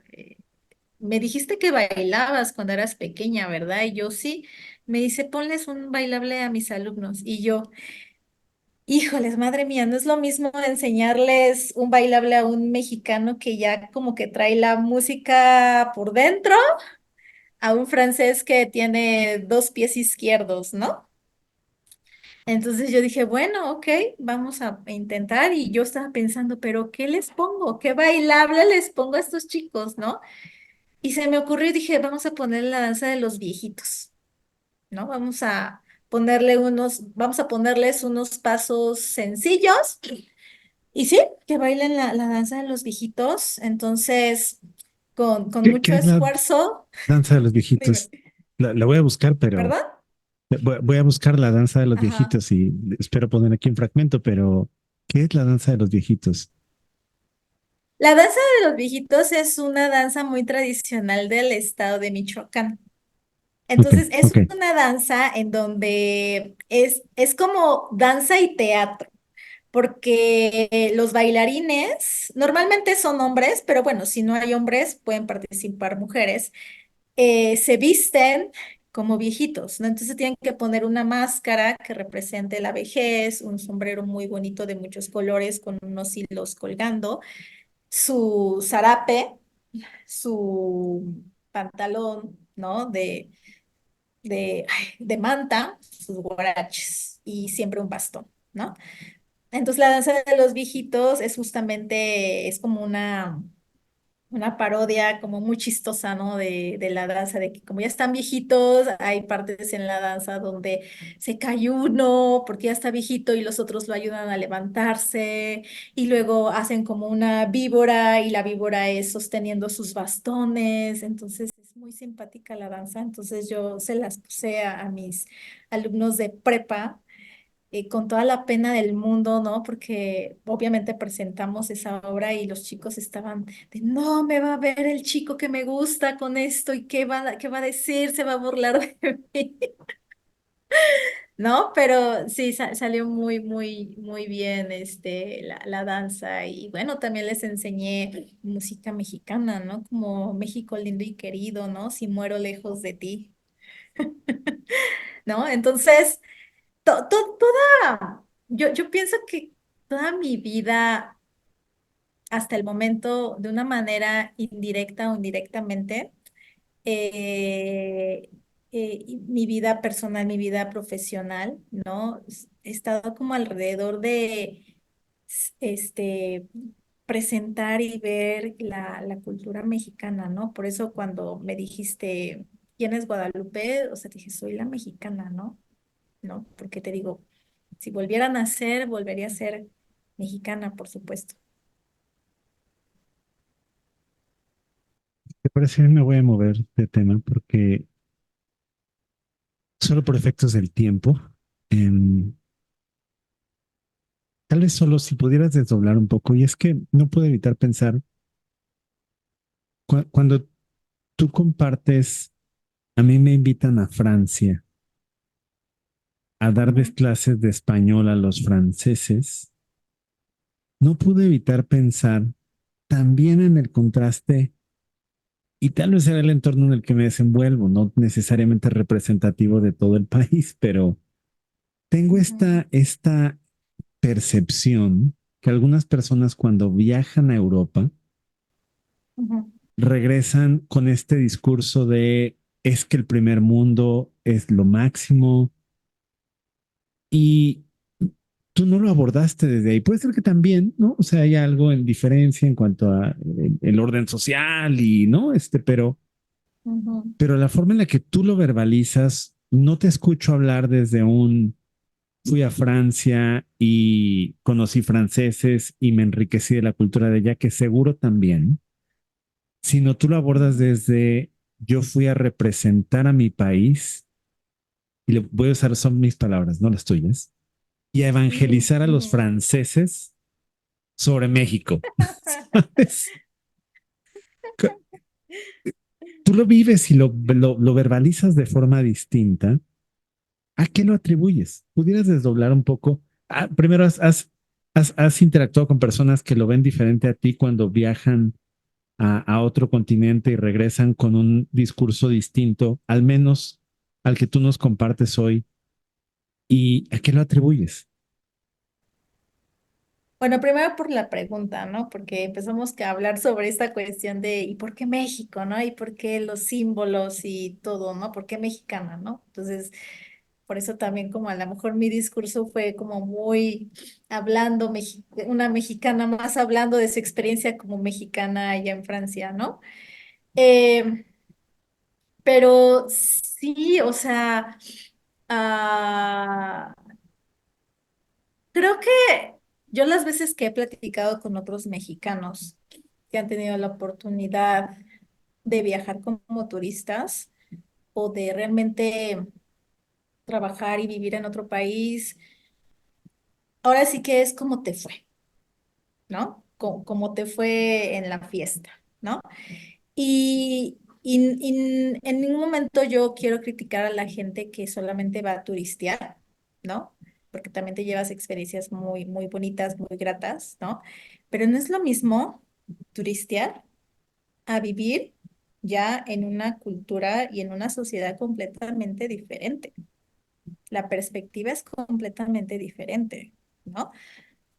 me dijiste que bailabas cuando eras pequeña, ¿verdad? Y yo sí, me dice, ponles un bailable a mis alumnos. Y yo, híjoles, madre mía, no es lo mismo enseñarles un bailable a un mexicano que ya como que trae la música por dentro, a un francés que tiene dos pies izquierdos, ¿no? Entonces yo dije, bueno, ok, vamos a intentar. Y yo estaba pensando, pero ¿qué les pongo? ¿Qué bailable les pongo a estos chicos, no? Y se me ocurrió y dije, vamos a poner la danza de los viejitos, ¿no? Vamos a ponerles unos pasos sencillos. Y sí, que bailen la danza de los viejitos. Entonces, con ¿Qué mucho es la esfuerzo, danza de los dime, viejitos? La voy a buscar, pero ¿perdón? voy a buscar la danza de los Ajá. viejitos y espero poner aquí un fragmento, pero ¿qué es la danza de los viejitos? La danza de los viejitos es una danza muy tradicional del estado de Michoacán. Ok, Entonces, es ok. una danza en donde es como danza y teatro, porque los bailarines normalmente son hombres, pero bueno, si no hay hombres, pueden participar mujeres, se visten como viejitos, ¿no? Entonces tienen que poner una máscara que represente la vejez, un sombrero muy bonito de muchos colores con unos hilos colgando, su zarape, su pantalón, ¿no? De manta, sus guaraches y siempre un bastón, ¿no? Entonces la danza de los viejitos es justamente, es como una parodia como muy chistosa, ¿no? De la danza, de que como ya están viejitos, hay partes en la danza donde se cae uno porque ya está viejito y los otros lo ayudan a levantarse y luego hacen como una víbora y la víbora es sosteniendo sus bastones, entonces es muy simpática la danza, entonces yo se las puse a mis alumnos de prepa con toda la pena del mundo, ¿no? Porque obviamente presentamos esa obra y los chicos estaban de, no, me va a ver el chico que me gusta con esto y qué va a decir, se va a burlar de mí, ¿no? Pero sí, salió muy bien la danza y bueno, también les enseñé música mexicana, ¿no? Como México lindo y querido, ¿no? Si muero lejos de ti, ¿no? Entonces, yo pienso que toda mi vida hasta el momento, de una manera indirecta o indirectamente, eh, y mi vida personal, mi vida profesional, ¿no? He estado como alrededor de este presentar y ver la cultura mexicana, ¿no? Por eso cuando me dijiste, ¿quién es Guadalupe? O sea, dije, soy la mexicana, ¿no? ¿No? Porque te digo, si volviera a nacer, volvería a ser mexicana, por supuesto. ¿Te parece? Me voy a mover de tema porque solo por efectos del tiempo, em, tal vez solo si pudieras desdoblar un poco, y es que no puedo evitar pensar, cuando tú compartes, a mí me invitan a Francia a darles Ujú, clases de español a los franceses, no pude evitar pensar también en el contraste, y tal vez era el entorno en el que me desenvuelvo, no necesariamente representativo de todo el país, pero tengo ujú, esta percepción que algunas personas cuando viajan a Europa ujú, regresan con este discurso de es que el primer mundo es lo máximo y tú no lo abordaste desde ahí. Puede ser que también, ¿no? O sea, hay algo en diferencia en cuanto a el orden social y, ¿no? ujú, Pero la forma en la que tú lo verbalizas, no te escucho hablar desde un fui a Francia y conocí franceses y me enriquecí de la cultura de allá, que seguro también, sino tú lo abordas ujú, desde yo fui a representar a mi país, y le voy a usar, son mis palabras, no las tuyas, y a sí, evangelizar a los ujú. franceses sobre México. ¿Sabes? Tú lo vives y lo verbalizas de forma distinta. ¿A qué lo atribuyes? ¿Pudieras desdoblar un poco? Primero, has interactuado con personas que lo ven diferente a ti cuando viajan a otro continente y regresan con un discurso distinto, al menos al que tú nos compartes hoy. ¿Y a qué lo atribuyes? Bueno, primero por la pregunta, ¿no? Porque empezamos a hablar sobre esta cuestión de ¿y por qué México, no? ¿Y por qué los símbolos y todo, ¿no? ¿Por qué mexicana, no? Entonces, por eso también como a lo mejor mi discurso fue como muy hablando, una mexicana más hablando de su experiencia como mexicana allá en Francia, ¿no? Eh, pero sí, o sea, ah, creo que yo las veces que he platicado con otros mexicanos que han tenido la oportunidad de viajar como turistas o de realmente trabajar y vivir en otro país, ahora sí que es como te fue, ¿no? Como te fue en la fiesta, ¿no? Y en ningún momento yo quiero criticar a la gente que solamente va a turistear, ¿no? Porque también te llevas experiencias muy bonitas, muy gratas, ¿no? Pero no es lo mismo turistear a vivir ya en una cultura y en una sociedad completamente diferente. La perspectiva es completamente diferente, ¿no? O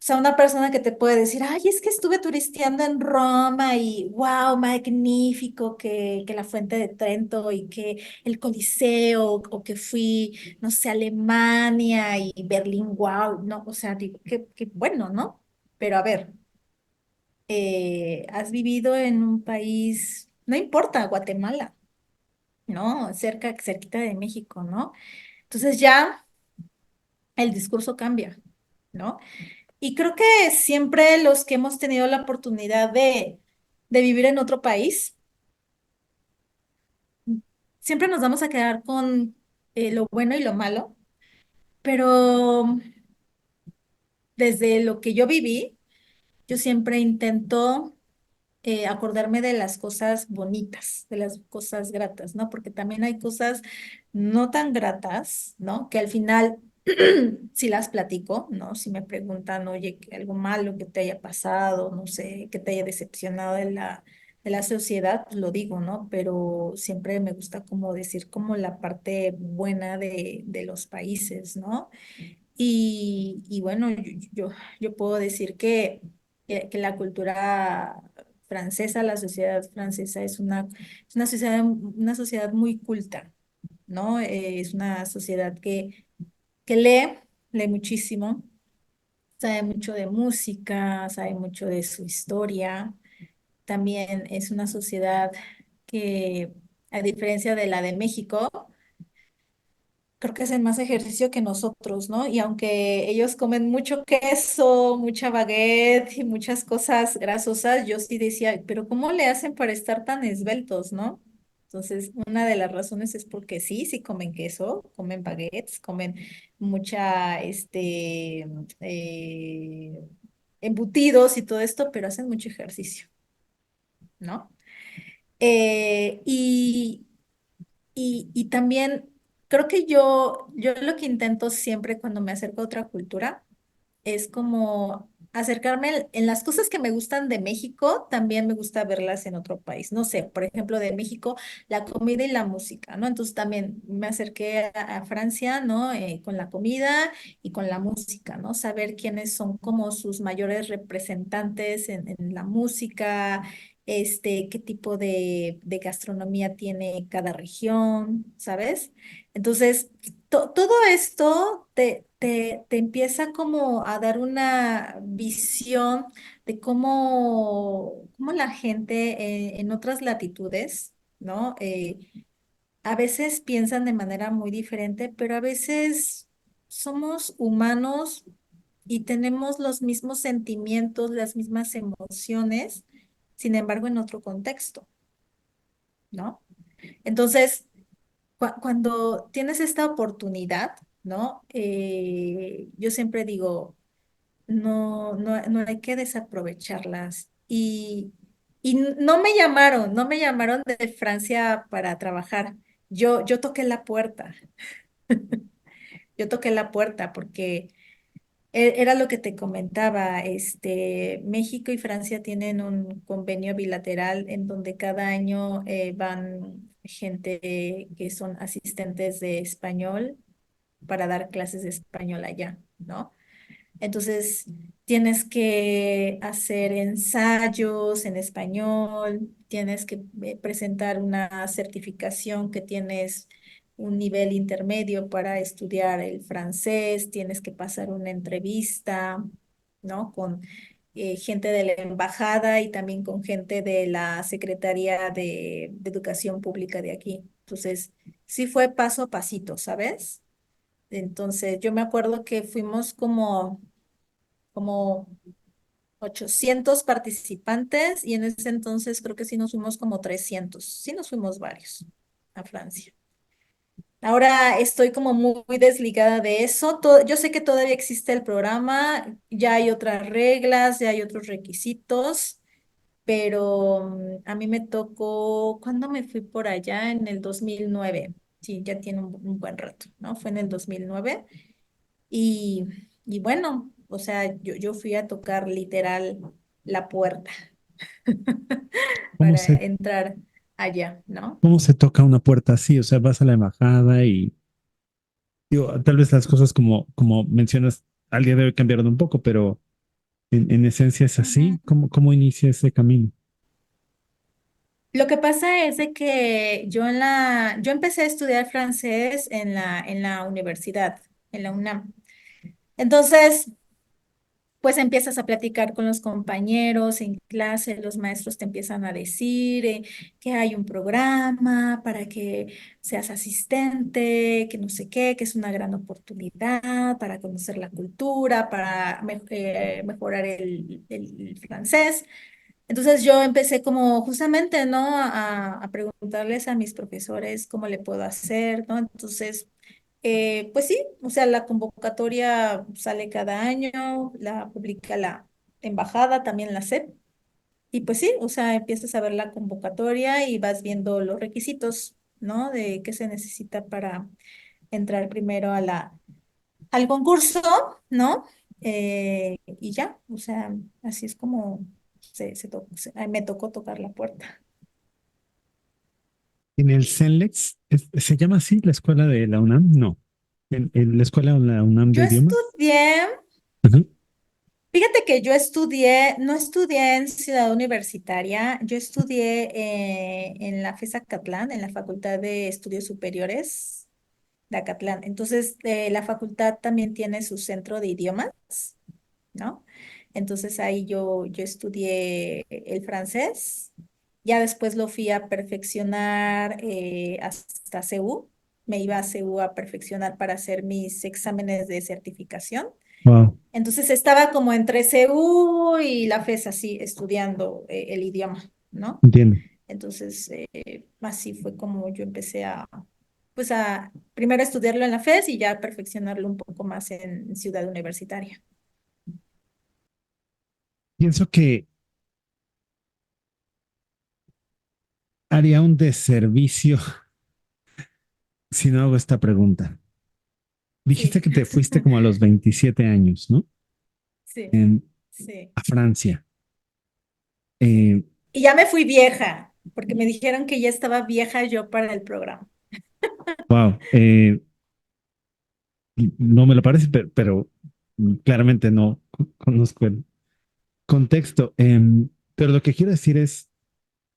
sea, una persona que te puede decir, ay, es que estuve turisteando en Roma y wow, magnífico, que la Fuente de Trento y que el Coliseo, o que fui, no sé, a Alemania y Berlín, wow, no, o sea, digo, qué bueno, ¿no? Pero a ver. has vivido en un país, no importa, Guatemala, ¿no? Cerquita de México, ¿no? Entonces ya el discurso cambia, ¿no? Y creo que siempre los que hemos tenido la oportunidad de vivir en otro país, siempre nos vamos a quedar con lo bueno y lo malo, pero desde lo que yo viví, yo siempre intento acordarme de las cosas bonitas, de las cosas gratas, ¿no? Porque también hay cosas no tan gratas, ¿no? Que al final, si las platico, ¿no? Si me preguntan, oye, que algo malo que te haya pasado, no sé, que te haya decepcionado de la sociedad, pues lo digo, ¿no? Pero siempre me gusta como decir como la parte buena de los países, ¿no? Y bueno, yo puedo decir que la cultura francesa, la sociedad francesa es una sociedad muy culta, ¿no? Es una sociedad que lee muchísimo, sabe mucho de música, sabe mucho de su historia. También es una sociedad que, a diferencia de la de México, creo que hacen más ejercicio que nosotros, ¿no? Y aunque ellos comen mucho queso, mucha baguette y muchas cosas grasosas, yo sí decía, pero ¿cómo le hacen para estar tan esbeltos, no? Entonces, una de las razones es porque sí comen queso, comen baguettes, comen mucha, embutidos y todo esto, pero hacen mucho ejercicio, ¿no? Eh, y, y también creo que yo lo que intento siempre cuando me acerco a otra cultura es como acercarme en las cosas que me gustan de México, también me gusta verlas en otro país. No sé, por ejemplo, de México, la comida y la música, ¿no? Entonces también me acerqué a Francia, ¿no? Con la comida y con la música, ¿no? Saber quiénes son como sus mayores representantes en la música, qué tipo de gastronomía tiene cada región, ¿sabes? Entonces, todo esto te empieza como a dar una visión de cómo la gente en otras latitudes, ¿no? A veces piensan de manera muy diferente, pero a veces somos humanos y tenemos los mismos sentimientos, las mismas emociones, sin embargo, en otro contexto, ¿no? Entonces, cuando tienes esta oportunidad, ¿no? Yo siempre digo, no hay que desaprovecharlas. Y no me llamaron de Francia para trabajar. Yo toqué la puerta, yo toqué la puerta porque era lo que te comentaba, México y Francia tienen un convenio bilateral en donde cada año van gente que son asistentes de español para dar clases de español allá, ¿no? Entonces, tienes que hacer ensayos en español, tienes que presentar una certificación que tienes un nivel intermedio para estudiar el francés, tienes que pasar una entrevista, ¿no? Con gente de la embajada y también con gente de la Secretaría de Educación Pública de aquí. Entonces, sí fue paso a pasito, ¿sabes? Entonces, yo me acuerdo que fuimos como 800 participantes y en ese entonces creo que sí nos fuimos como 300, sí nos fuimos varios a Francia. Ahora estoy como muy desligada de eso. Yo sé que todavía existe el programa, ya hay otras reglas, ya hay otros requisitos, pero a mí me tocó, ¿cuándo me fui por allá? En el 2009. Sí, ya tiene un buen rato, ¿no? Fue en el 2009. Y, y bueno, o sea, yo fui a tocar literal la puerta ¿Cómo para se, entrar allá, ¿no? cómo se toca una puerta así? O sea, vas a la embajada y digo, tal vez las cosas como mencionas al día de hoy cambiaron un poco, pero en esencia es así. Ujú. ¿Cómo inicia ese camino? Lo que pasa es de que yo empecé a estudiar francés en la universidad, en la UNAM. Entonces, pues empiezas a platicar con los compañeros en clase, los maestros te empiezan a decir que hay un programa para que seas asistente, que no sé qué, que es una gran oportunidad para conocer la cultura, para mejorar el francés. Entonces yo empecé como justamente, ¿no? A preguntarles a mis profesores cómo le puedo hacer, ¿no? Entonces, pues sí, o sea, la convocatoria sale cada año, la publica la embajada, también la SEP. Y pues sí, o sea, empiezas a ver la convocatoria y vas viendo los requisitos, ¿no? De qué se necesita para entrar primero al concurso, ¿no? Y ya, o sea, así es como me tocó tocar la puerta. En el CENLEX, ¿se llama así la escuela de la UNAM? No. En la escuela de la UNAM Yo de idiomas. estudié, Ajá. fíjate que yo estudié, no estudié en Ciudad Universitaria, yo estudié en la FES Acatlán, en la Facultad de Estudios Superiores de Acatlán. Entonces, la facultad también tiene su centro de idiomas, ¿no? Entonces ahí yo estudié el francés, ya después lo fui a perfeccionar hasta CEU, me iba a CEU a perfeccionar para hacer mis exámenes de certificación. Wow, Entonces estaba como entre CEU y la FES así estudiando el idioma, ¿no? entiendo. Entonces así fue como yo empecé pues a primero estudiarlo en la FES y ya perfeccionarlo un poco más en Ciudad Universitaria. Pienso que haría un desservicio si no hago esta pregunta. Dijiste Sí. que te fuiste como a los 27 años, ¿no? Sí, En, sí. a Francia. Eh, Y ya me fui vieja, porque me dijeron que ya estaba vieja yo para el programa. wow. No me lo parece, pero claramente no conozco el contexto. Pero lo que quiero decir es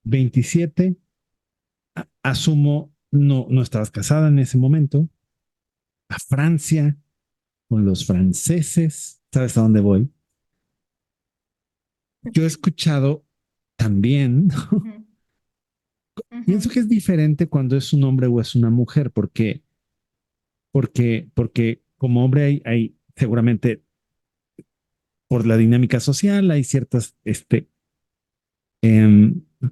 27, asumo, no estabas casada en ese momento, a Francia, con los franceses, ¿sabes a dónde voy? Yo he escuchado también, Ujú, pienso ujú, que es diferente cuando es un hombre o es una mujer, porque como hombre hay seguramente por la dinámica social, hay ciertas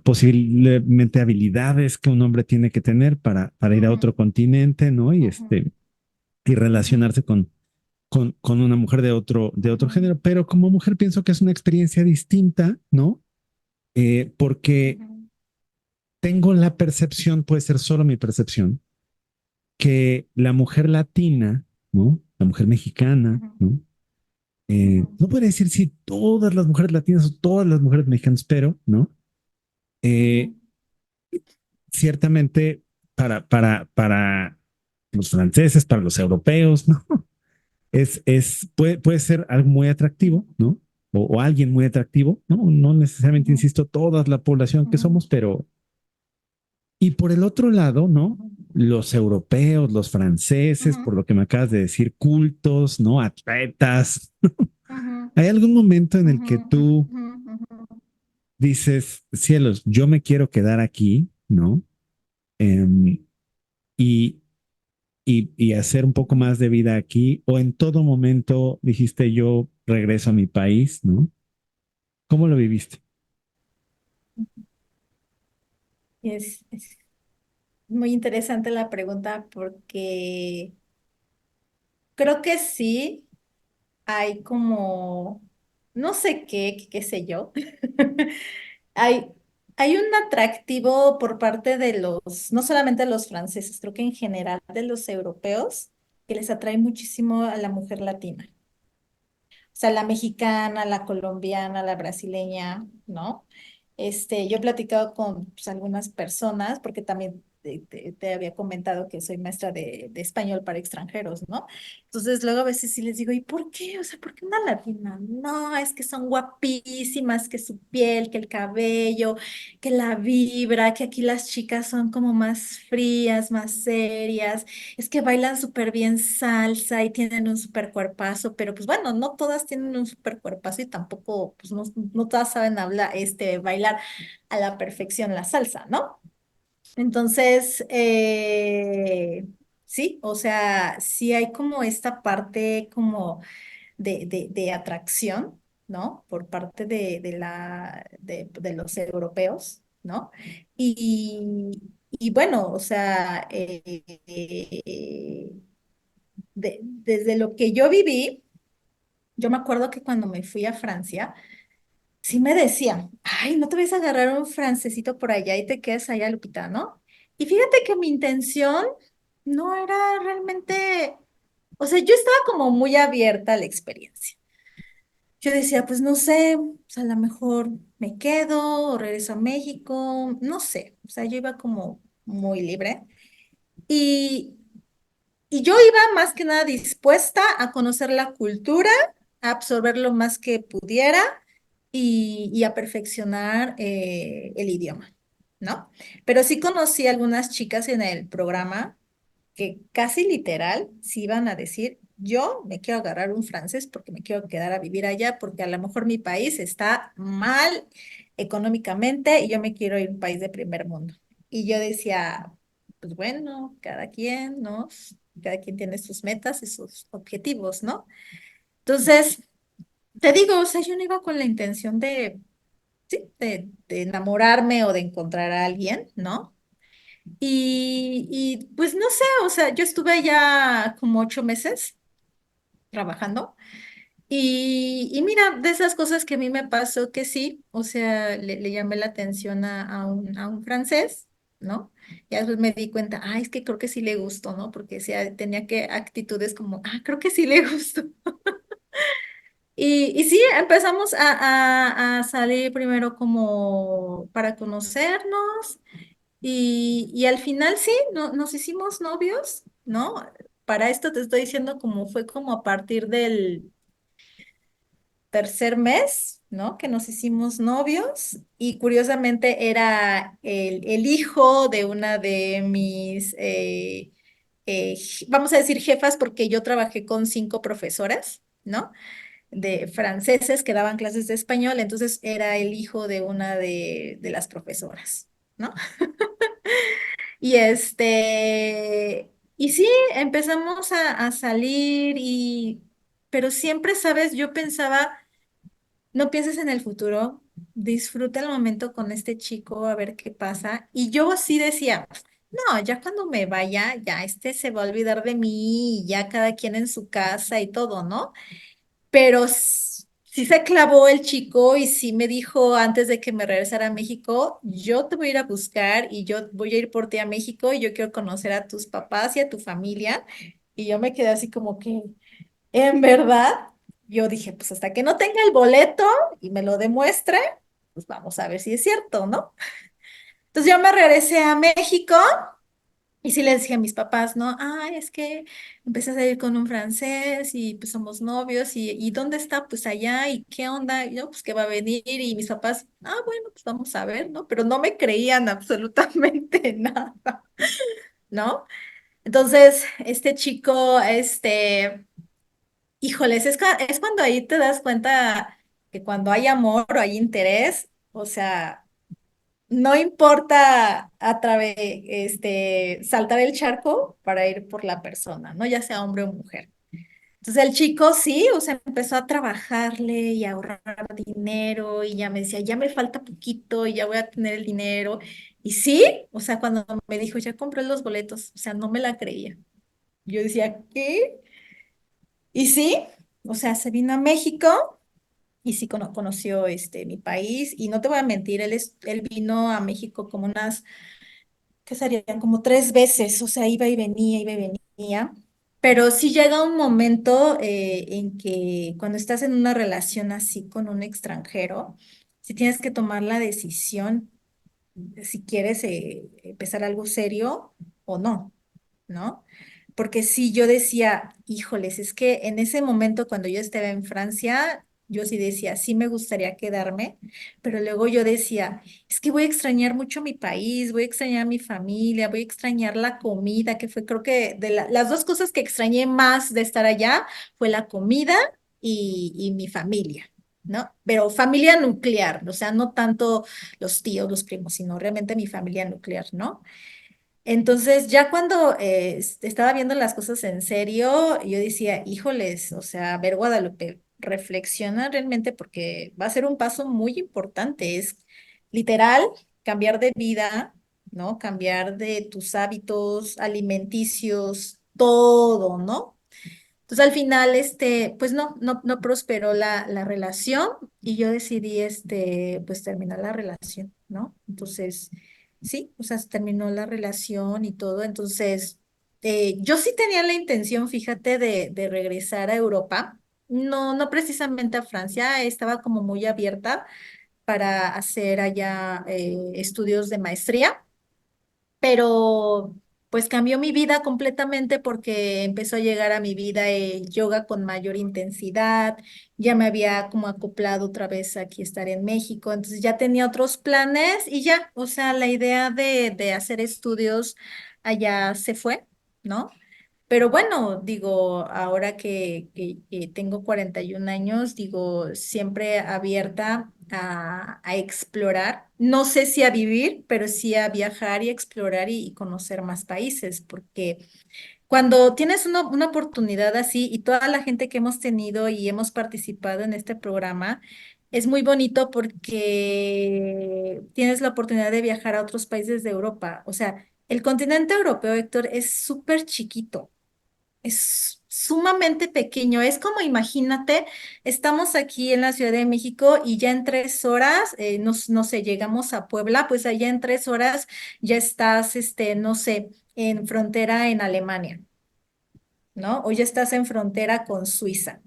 posiblemente habilidades que un hombre tiene que tener para ir a ujú, otro continente, ¿no? ujú, Y ujú, relacionarse con una mujer de otro ujú, género, pero como mujer pienso que es una experiencia distinta, ¿no? Porque ujú, tengo la percepción, puede ser solo mi percepción, que la mujer latina, ¿no? La mujer mexicana, ujú, ¿no? ujú, No puedo decir si todas las mujeres latinas o todas las mujeres mexicanas, pero, ¿no? Eh, ujú, ciertamente para los franceses, para los europeos, ¿no? Puede ser algo muy atractivo, ¿no? O alguien muy atractivo, ¿no? No necesariamente, ujú, insisto, toda la población que ujú, somos, pero... Y por el otro lado, ¿no? ujú, Los europeos, los franceses, por ujú, lo que me acabas de decir, cultos, ¿no? Atletas. ujú, ¿Hay algún momento en el ujú, que tú ujú, ujú, dices, cielos, yo me quiero quedar aquí, ¿no? Em, y, y hacer un poco ujú. más de vida aquí, o en todo momento dijiste, yo regreso a mi país, ¿no? ¿Cómo lo viviste? Es muy interesante la pregunta porque creo que sí hay como, no sé qué sé yo. Hay, hay un atractivo por parte de no solamente de los franceses, creo que en general de los europeos, que les atrae muchísimo a la mujer latina. O sea, la mexicana, la colombiana, la brasileña, ¿no? Yo he platicado con pues, algunas personas, porque también te había comentado que soy maestra de español para extranjeros, ¿no? Entonces luego a veces sí les digo, ¿y por qué? O sea, ¿por qué una latina? No, es que son guapísimas, que su piel, que el cabello, que la vibra, que aquí las chicas son como más frías, más serias, es que bailan súper bien salsa y tienen un súper cuerpazo, pero pues bueno, no todas tienen un súper cuerpazo y tampoco, pues no todas saben hablar, bailar a la perfección la salsa, ¿no? Entonces, sí, o sea, sí hay como esta parte como de atracción, ¿no? Por parte de los europeos, ¿no? Y, y bueno, o sea, desde lo que yo viví, yo me acuerdo que cuando me fui a Francia, sí me decía, ay, no te vas a agarrar un francesito por allá y te quedas allá, Lupita, ¿no? Y fíjate que mi intención no era realmente, o sea, yo estaba como muy abierta a la experiencia. Yo decía, pues no sé, pues, a lo mejor me quedo o regreso a México, no sé, o sea, yo iba como muy libre. Y, y yo iba más que nada dispuesta a conocer la cultura, a absorber lo más que pudiera y a perfeccionar el idioma, ¿no? Pero sí conocí algunas chicas en el programa que casi literal sí iban a decir, yo me quiero agarrar un francés porque me quiero quedar a vivir allá, porque a lo mejor mi país está mal económicamente y yo me quiero ir a un país de primer mundo. Y yo decía, pues bueno, cada quien, ¿no? Cada quien tiene sus metas y sus objetivos, ¿no? Entonces, te digo, o sea, yo no iba con la intención de, sí, de enamorarme o de encontrar a alguien, ¿no? Y pues no sé, o sea, yo estuve ya como 8 meses trabajando y mira, de esas cosas que a mí me pasó que sí, o sea, le llamé la atención a un francés, ¿no? Y después me di cuenta, ay, es que creo que sí le gustó, ¿no? Porque sea, tenía que actitudes como, ah, creo que sí le gustó. Y sí, empezamos a salir primero como para conocernos. Y al final sí, nos hicimos novios, ¿no? Para esto te estoy diciendo como fue como a partir del tercer mes, ¿no? Que nos hicimos novios y curiosamente era el hijo de una de mis, vamos a decir jefas, porque yo trabajé con 5 profesoras, ¿no? De franceses que daban clases de español, entonces era el hijo de una de las profesoras, ¿no? Y sí, empezamos a salir pero siempre, sabes, yo pensaba, no pienses en el futuro, disfruta el momento con este chico, a ver qué pasa. Y yo sí decía, no, ya cuando me vaya, ya se va a olvidar de mí, y ya cada quien en su casa y todo, ¿no? Pero sí se clavó el chico y sí me dijo antes de que me regresara a México, yo te voy a ir a buscar y yo voy a ir por ti a México y yo quiero conocer a tus papás y a tu familia. Y yo me quedé así como que, en verdad, yo dije, pues hasta que no tenga el boleto y me lo demuestre, pues vamos a ver si es cierto, ¿no? Entonces yo me regresé a México y sí les dije a mis papás, ¿no? Ay, es que empecé a salir con un francés y pues somos novios y ¿dónde está? Pues allá y qué onda, y yo pues que va a venir y mis papás, bueno, pues vamos a ver, ¿no? Pero no me creían absolutamente nada, ¿no? Entonces, este chico, híjoles, es cuando ahí te das cuenta que cuando hay amor o hay interés, o sea, no importa saltar el charco para ir por la persona, ¿no? Ya sea hombre o mujer. Entonces el chico sí, o sea, empezó a trabajarle y a ahorrar dinero y ya me decía, ya me falta poquito y ya voy a tener el dinero. Y sí, o sea, cuando me dijo, ya compré los boletos, o sea, no me la creía. Yo decía, ¿qué? Y sí, o sea, se vino a México y sí conoció mi país. Y no te voy a mentir, él vino a México como que serían como 3 veces, o sea, iba y venía. Pero sí llega un momento en que cuando estás en una relación así con un extranjero, si tienes que tomar la decisión si quieres empezar algo serio o no, ¿no? Porque sí, yo decía, híjoles, es que en ese momento cuando yo estaba en Francia, yo sí decía, sí me gustaría quedarme, pero luego yo decía, es que voy a extrañar mucho mi país, voy a extrañar a mi familia, voy a extrañar la comida, que fue creo que de las dos cosas que extrañé más de estar allá fue la comida y mi familia. ¿No? Pero familia nuclear, o sea, no tanto los tíos, los primos, sino realmente mi familia nuclear, ¿no? Entonces, ya cuando estaba viendo las cosas en serio, yo decía, híjoles, o sea, a ver, Guadalupe, reflexiona realmente porque va a ser un paso muy importante. Es literal cambiar de vida, ¿no? Cambiar de tus hábitos alimenticios, todo, ¿no? Entonces al final, pues no prosperó la relación y yo decidí, pues terminar la relación, ¿no? Entonces, sí, o sea, se terminó la relación y todo. Entonces, yo sí tenía la intención, fíjate, de regresar a Europa. No precisamente a Francia, estaba como muy abierta para hacer allá estudios de maestría, pero pues cambió mi vida completamente porque empezó a llegar a mi vida el yoga con mayor intensidad, ya me había como acoplado otra vez aquí estar en México, entonces ya tenía otros planes y ya, o sea, la idea de hacer estudios allá se fue, ¿no? Pero bueno, digo, ahora que tengo 41 años, digo, siempre abierta a explorar. No sé si a vivir, pero sí a viajar y explorar y conocer más países, porque cuando tienes una oportunidad así y toda la gente que hemos tenido y hemos participado en este programa, es muy bonito porque tienes la oportunidad de viajar a otros países de Europa. O sea, el continente europeo, Héctor, es súper chiquito. Es sumamente pequeño. Es como, imagínate, estamos aquí en la Ciudad de México y ya en 3 horas, no sé, llegamos a Puebla, pues allá en 3 horas ya estás, no sé, en frontera en Alemania, ¿no? O ya estás en frontera con Suiza,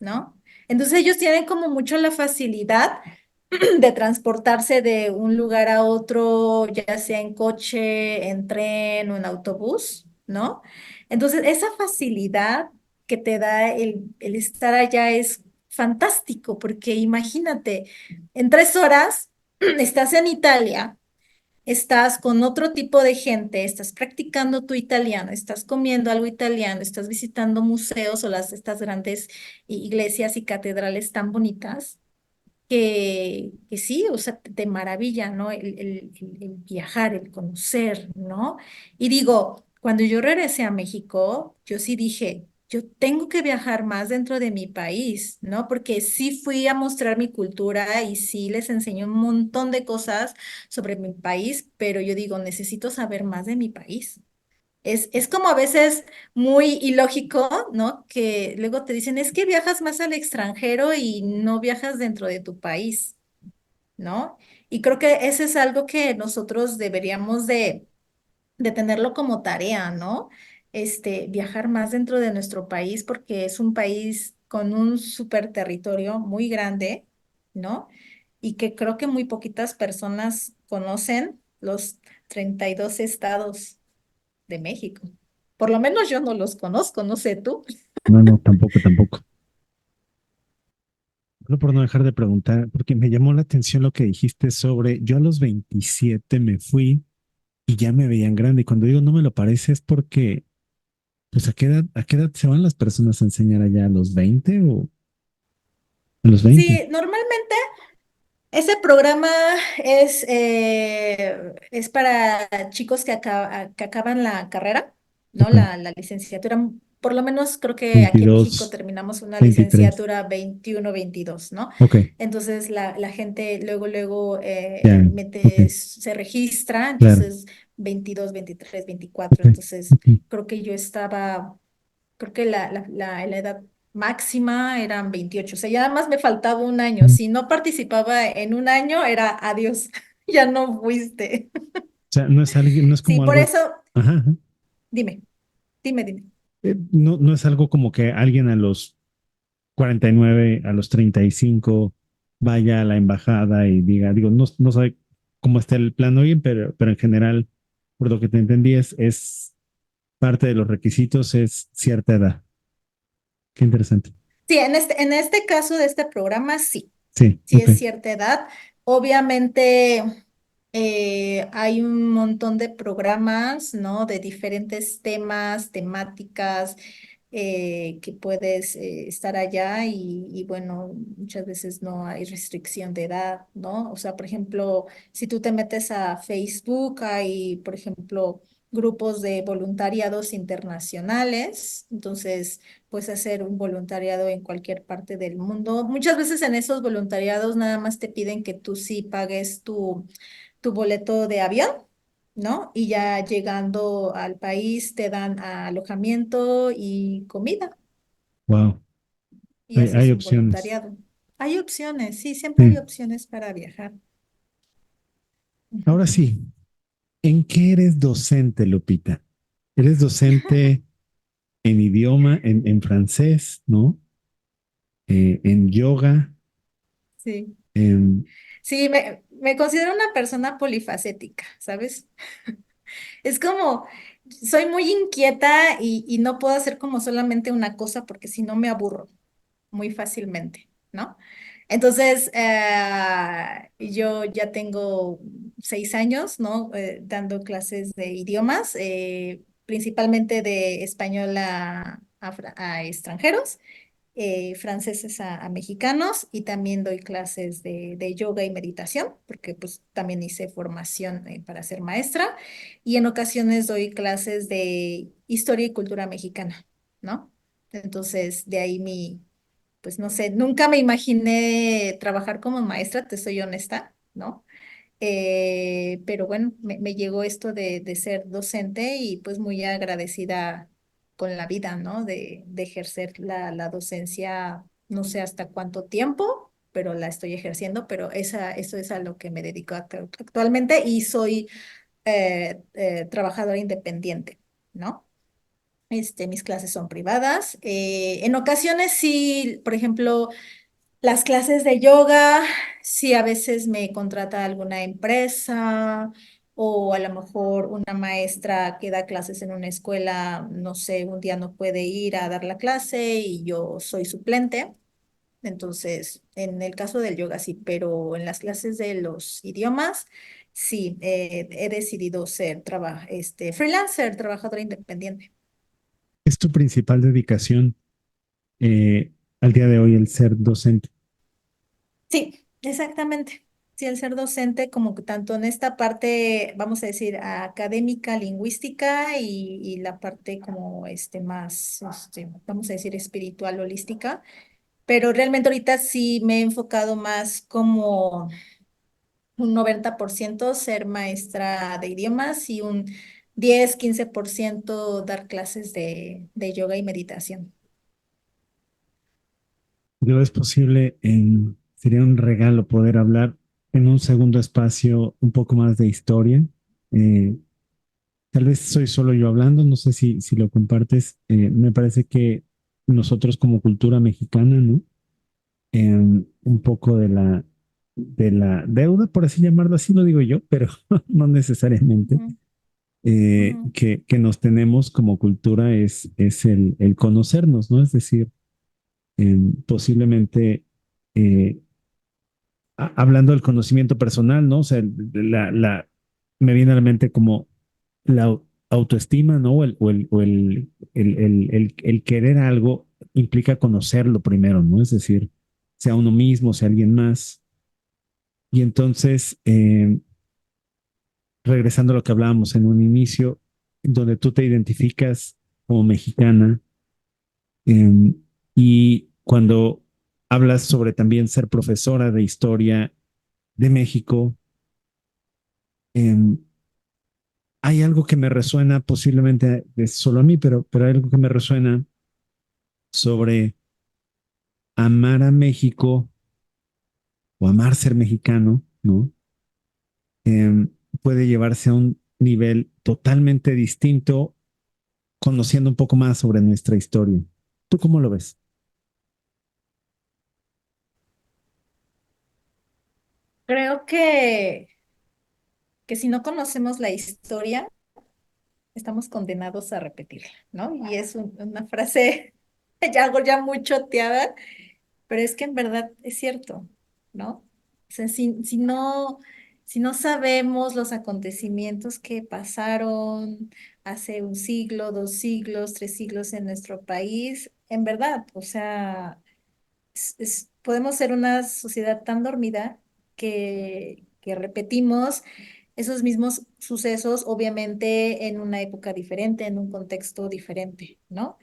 ¿no? Entonces ellos tienen como mucho la facilidad de transportarse de un lugar a otro, ya sea en coche, en tren o en autobús, ¿no? Entonces, esa facilidad que te da el estar allá es fantástico, porque imagínate, en 3 horas estás en Italia, estás con otro tipo de gente, estás practicando tu italiano, estás comiendo algo italiano, estás visitando museos o estas grandes iglesias y catedrales tan bonitas que sí, o sea, te maravilla, ¿no? El viajar, el conocer, ¿no? Y digo, cuando yo regresé a México, yo sí dije, yo tengo que viajar más dentro de mi país, ¿no? Porque sí fui a mostrar mi cultura y sí les enseñé un montón de cosas sobre mi país, pero yo digo, necesito saber más de mi país. Es como a veces muy ilógico, ¿no? Que luego te dicen, es que viajas más al extranjero y no viajas dentro de tu país, ¿no? Y creo que eso es algo que nosotros deberíamos de tenerlo como tarea, ¿no? Viajar más dentro de nuestro país porque es un país con un súper territorio muy grande, ¿no? Y que creo que muy poquitas personas conocen los 32 estados de México. Por lo menos yo no los conozco, no sé tú. No, no, tampoco, tampoco. Solo por no dejar de preguntar, porque me llamó la atención lo que dijiste sobre, yo a los 27 me fui y ya me veían grande. Y cuando digo no me lo parece es porque, pues a qué edad se van las personas a enseñar allá? ¿A los 20 o a los 20? Sí, normalmente ese programa es para chicos que acaban la carrera, ¿no? Ok, La licenciatura. Por lo menos creo que aquí en México 22, terminamos una 23. licenciatura 21, 22, ¿no? Ok, Entonces la gente luego ya, ok, se registra, claro. entonces 22, 23, 24. Ok, Entonces ok. creo que yo estaba. Creo que la edad máxima eran 28, o sea, ya nada más me faltaba un año. O Si no participaba en un año, era adiós, ya no fuiste. sea, no es alguien, no es Sí, como por algo, eso, ajá, ajá. dime, dime. No, no es algo como que alguien a los 49, a los 35 vaya a la embajada y diga, digo, no, no sabe, cómo está el plan hoy, pero en general, por lo que te entendí, es parte de los requisitos es cierta edad. Qué interesante. Sí, en este caso de este programa, sí, Sí, sí ok. es cierta edad. Obviamente hay un montón de programas, ¿no? De diferentes temas, temáticas, que puedes estar allá y bueno, muchas veces no hay restricción de edad, ¿no? O sea, por ejemplo, si tú te metes a Facebook, hay, por ejemplo, grupos de voluntariados internacionales, entonces puedes hacer un voluntariado en cualquier parte del mundo. Muchas veces en esos voluntariados nada más te piden que tú sí pagues tu boleto de avión, ¿no? Y ya llegando al país te dan alojamiento y comida Wow. y Hay haces un opciones. voluntariado. Hay opciones, sí, siempre hay Sí. opciones para viajar. Ahora Ujú. sí, ¿en qué eres docente, Lupita? Eres docente en idioma, en francés, ¿no? En yoga, Sí, en... sí, me considero una persona polifacética, ¿sabes? Es como, soy muy inquieta y no puedo hacer como solamente una cosa porque si no me aburro muy fácilmente, ¿no? Entonces, yo ya tengo 6 años, ¿no? Dando clases de idiomas, principalmente de español a extranjeros, franceses a mexicanos y también doy clases de yoga y meditación, porque pues también hice formación para ser maestra y en ocasiones doy clases de historia y cultura mexicana, ¿no? Entonces, de ahí pues no sé, nunca me imaginé trabajar como maestra, te soy honesta, ¿no? Pero bueno, me llegó esto de ser docente y pues muy agradecida con la vida, ¿no? De ejercer la docencia, no sé hasta cuánto tiempo, pero la estoy ejerciendo, pero eso es a lo que me dedico actualmente y soy trabajadora independiente, ¿no? Mis clases son privadas. En ocasiones sí, por ejemplo, las clases de yoga, sí, a veces me contrata alguna empresa o a lo mejor una maestra que da clases en una escuela, no sé, un día no puede ir a dar la clase y yo soy suplente. Entonces, en el caso del yoga sí, pero en las clases de los idiomas, sí, he decidido ser freelancer, trabajadora independiente. Es tu principal dedicación al día de hoy el ser docente. Sí, exactamente. Sí, el ser docente, como que tanto en esta parte, vamos a decir, académica, lingüística y la parte como más, vamos a decir, espiritual, holística. Pero realmente ahorita sí me he enfocado más como un 90% ser maestra de idiomas y un 10-15% dar clases de yoga y meditación. Lo es posible, sería un regalo poder hablar en un segundo espacio un poco más de historia. Eh, Tal vez soy solo yo hablando, no sé si lo compartes. Me parece que nosotros como cultura mexicana, ¿no? Un poco de la deuda, por así llamarlo, así lo digo yo, pero no necesariamente, Ujú, ujú, que nos tenemos como cultura es el conocernos, ¿no? Es decir, posiblemente eh, hablando del conocimiento personal, ¿no? O sea, me viene a la mente como la autoestima, ¿no? El querer algo implica conocerlo primero, ¿no? Es decir, sea uno mismo, sea alguien más. Y entonces, regresando a lo que hablábamos en un inicio, donde tú te identificas como mexicana, eh, y cuando hablas sobre también ser profesora de historia de México, eh, hay algo que me resuena, posiblemente es solo a mí, pero hay algo que me resuena sobre amar a México o amar ser mexicano, ¿no? Eh, Puede llevarse a un nivel totalmente distinto, conociendo un poco más sobre nuestra historia. ¿Tú cómo lo ves? creo que que si no conocemos la historia, estamos condenados a repetirla, ¿no? Y es una frase ya muy choteada, pero es que en verdad es cierto, ¿no? O sea, si no sabemos los acontecimientos que pasaron hace un siglo, 2 siglos, 3 siglos en nuestro país, en verdad, o sea, podemos ser una sociedad tan dormida que repetimos esos mismos sucesos, obviamente en una época diferente, en un contexto diferente, ¿no?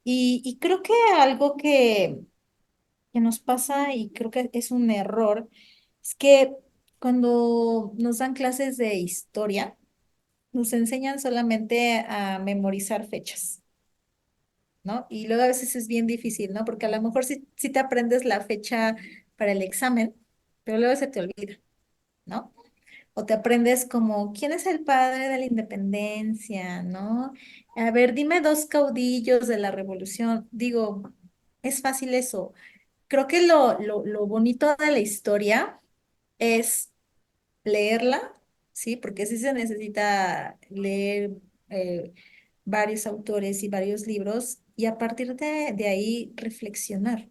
Y creo que algo que nos pasa y creo que es un error, es que cuando nos dan clases de historia, nos enseñan solamente a memorizar fechas, ¿no? Y luego a veces es bien difícil, ¿no? Porque a lo mejor sí te aprendes la fecha para el examen, pero luego se te olvida, ¿no? O te aprendes como, ¿quién es el padre de la independencia? ¿No? A ver, dime dos caudillos de la revolución. Digo, es fácil eso. Creo que lo bonito de la historia es leerla, ¿sí? Porque sí se necesita leer eh, varios autores y varios libros y a partir de ahí reflexionar,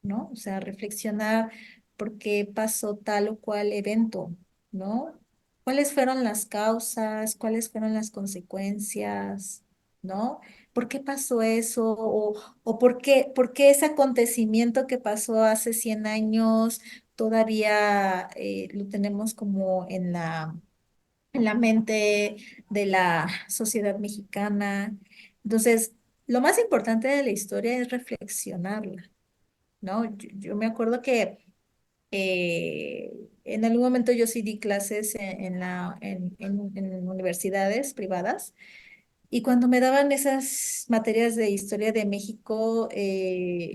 ¿no? O sea, reflexionar por qué pasó tal o cual evento, ¿no? ¿Cuáles fueron las causas? ¿Cuáles fueron las consecuencias? ¿No? ¿Por qué pasó eso? O por qué ese acontecimiento que pasó hace 100 años todavía lo tenemos como en la mente de la sociedad mexicana? Entonces, lo más importante de la historia es reflexionarla, ¿no? Yo me acuerdo que eh, en algún momento yo sí di clases en universidades privadas y cuando me daban esas materias de historia de México,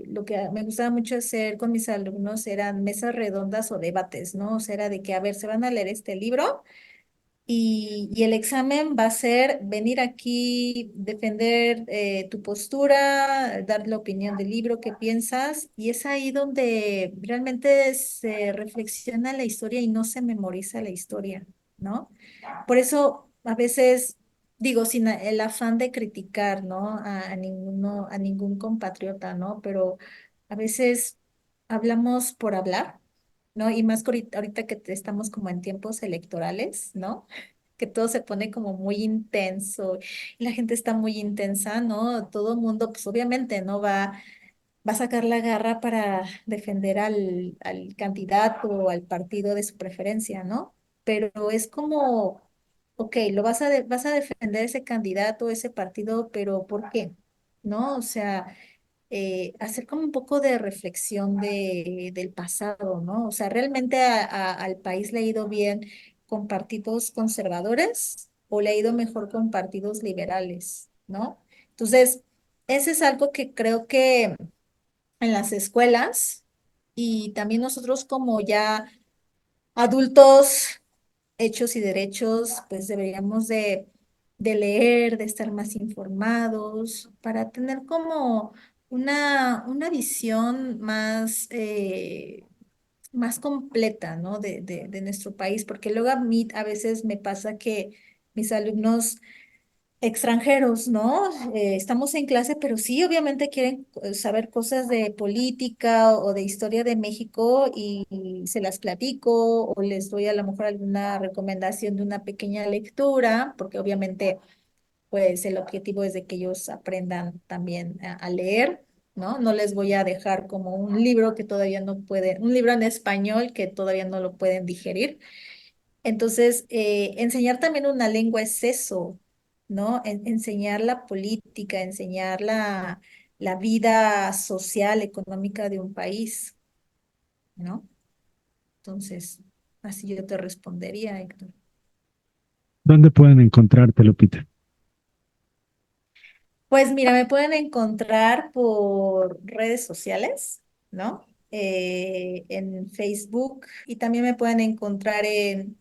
lo que me gustaba mucho hacer con mis alumnos eran mesas redondas o debates, ¿no? O sea, era de que, a ver, se van a leer este libro y el examen va a ser venir aquí, defender tu postura, dar la opinión del libro que piensas, y es ahí donde realmente se reflexiona la historia y no se memoriza la historia, ¿no? Por eso a veces digo, sin el afán de criticar, ¿no? A ninguno, a ningún compatriota, ¿no? Pero a veces hablamos por hablar, ¿no? Y más que ahorita que estamos como en tiempos electorales, ¿no? Que todo se pone como muy intenso y la gente está muy intensa, ¿no? Todo el mundo, pues obviamente, ¿no? Va a sacar la garra para defender al candidato o al partido de su preferencia, ¿no? Pero es como, ok, vas a defender ese candidato, ese partido, pero ¿por qué? ¿No? O sea, hacer como un poco de reflexión del pasado, ¿no? O sea, ¿realmente al país le ha ido bien con partidos conservadores o le ha ido mejor con partidos liberales, ¿no? Entonces, ese es algo que creo que en las escuelas y también nosotros como ya adultos hechos y derechos, pues deberíamos de leer, de estar más informados para tener como una visión más, más completa, ¿no? De nuestro país, porque luego a mí a veces me pasa que mis alumnos extranjeros, ¿no? Estamos en clase, pero sí, obviamente quieren saber cosas de política o de historia de México y se las platico o les doy a lo mejor alguna recomendación de una pequeña lectura, porque obviamente, pues el objetivo es de que ellos aprendan también a leer, ¿no? No les voy a dejar como un libro que todavía no pueden, un libro en español que todavía no lo pueden digerir. Entonces, enseñar también una lengua es eso, ¿no? Enseñar la política, enseñar la vida social, económica de un país, ¿no? Entonces, así yo te respondería, Héctor. ¿Dónde pueden encontrarte, Lupita? Pues mira, me pueden encontrar por redes sociales, ¿no? En Facebook y también me pueden encontrar en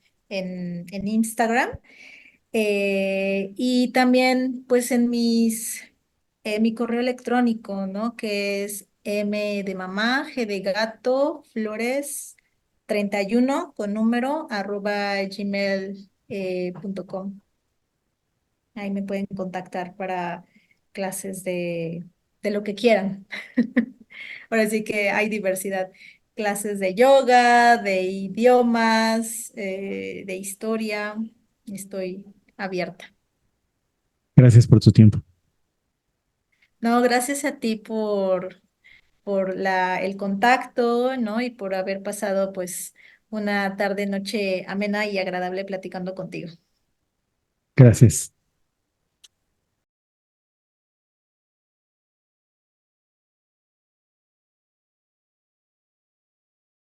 Instagram. Y también, pues, mi correo electrónico, ¿no? Que es M de mamá, G de gato, flores 31 con número @ gmail.com. punto com. Ahí me pueden contactar para clases de lo que quieran. Ahora sí que hay diversidad. Clases de yoga, de idiomas, de historia. Estoy abierta. Gracias por tu tiempo. No, gracias a ti por el contacto, ¿no? Y por haber pasado pues una tarde, noche amena y agradable platicando contigo. Gracias.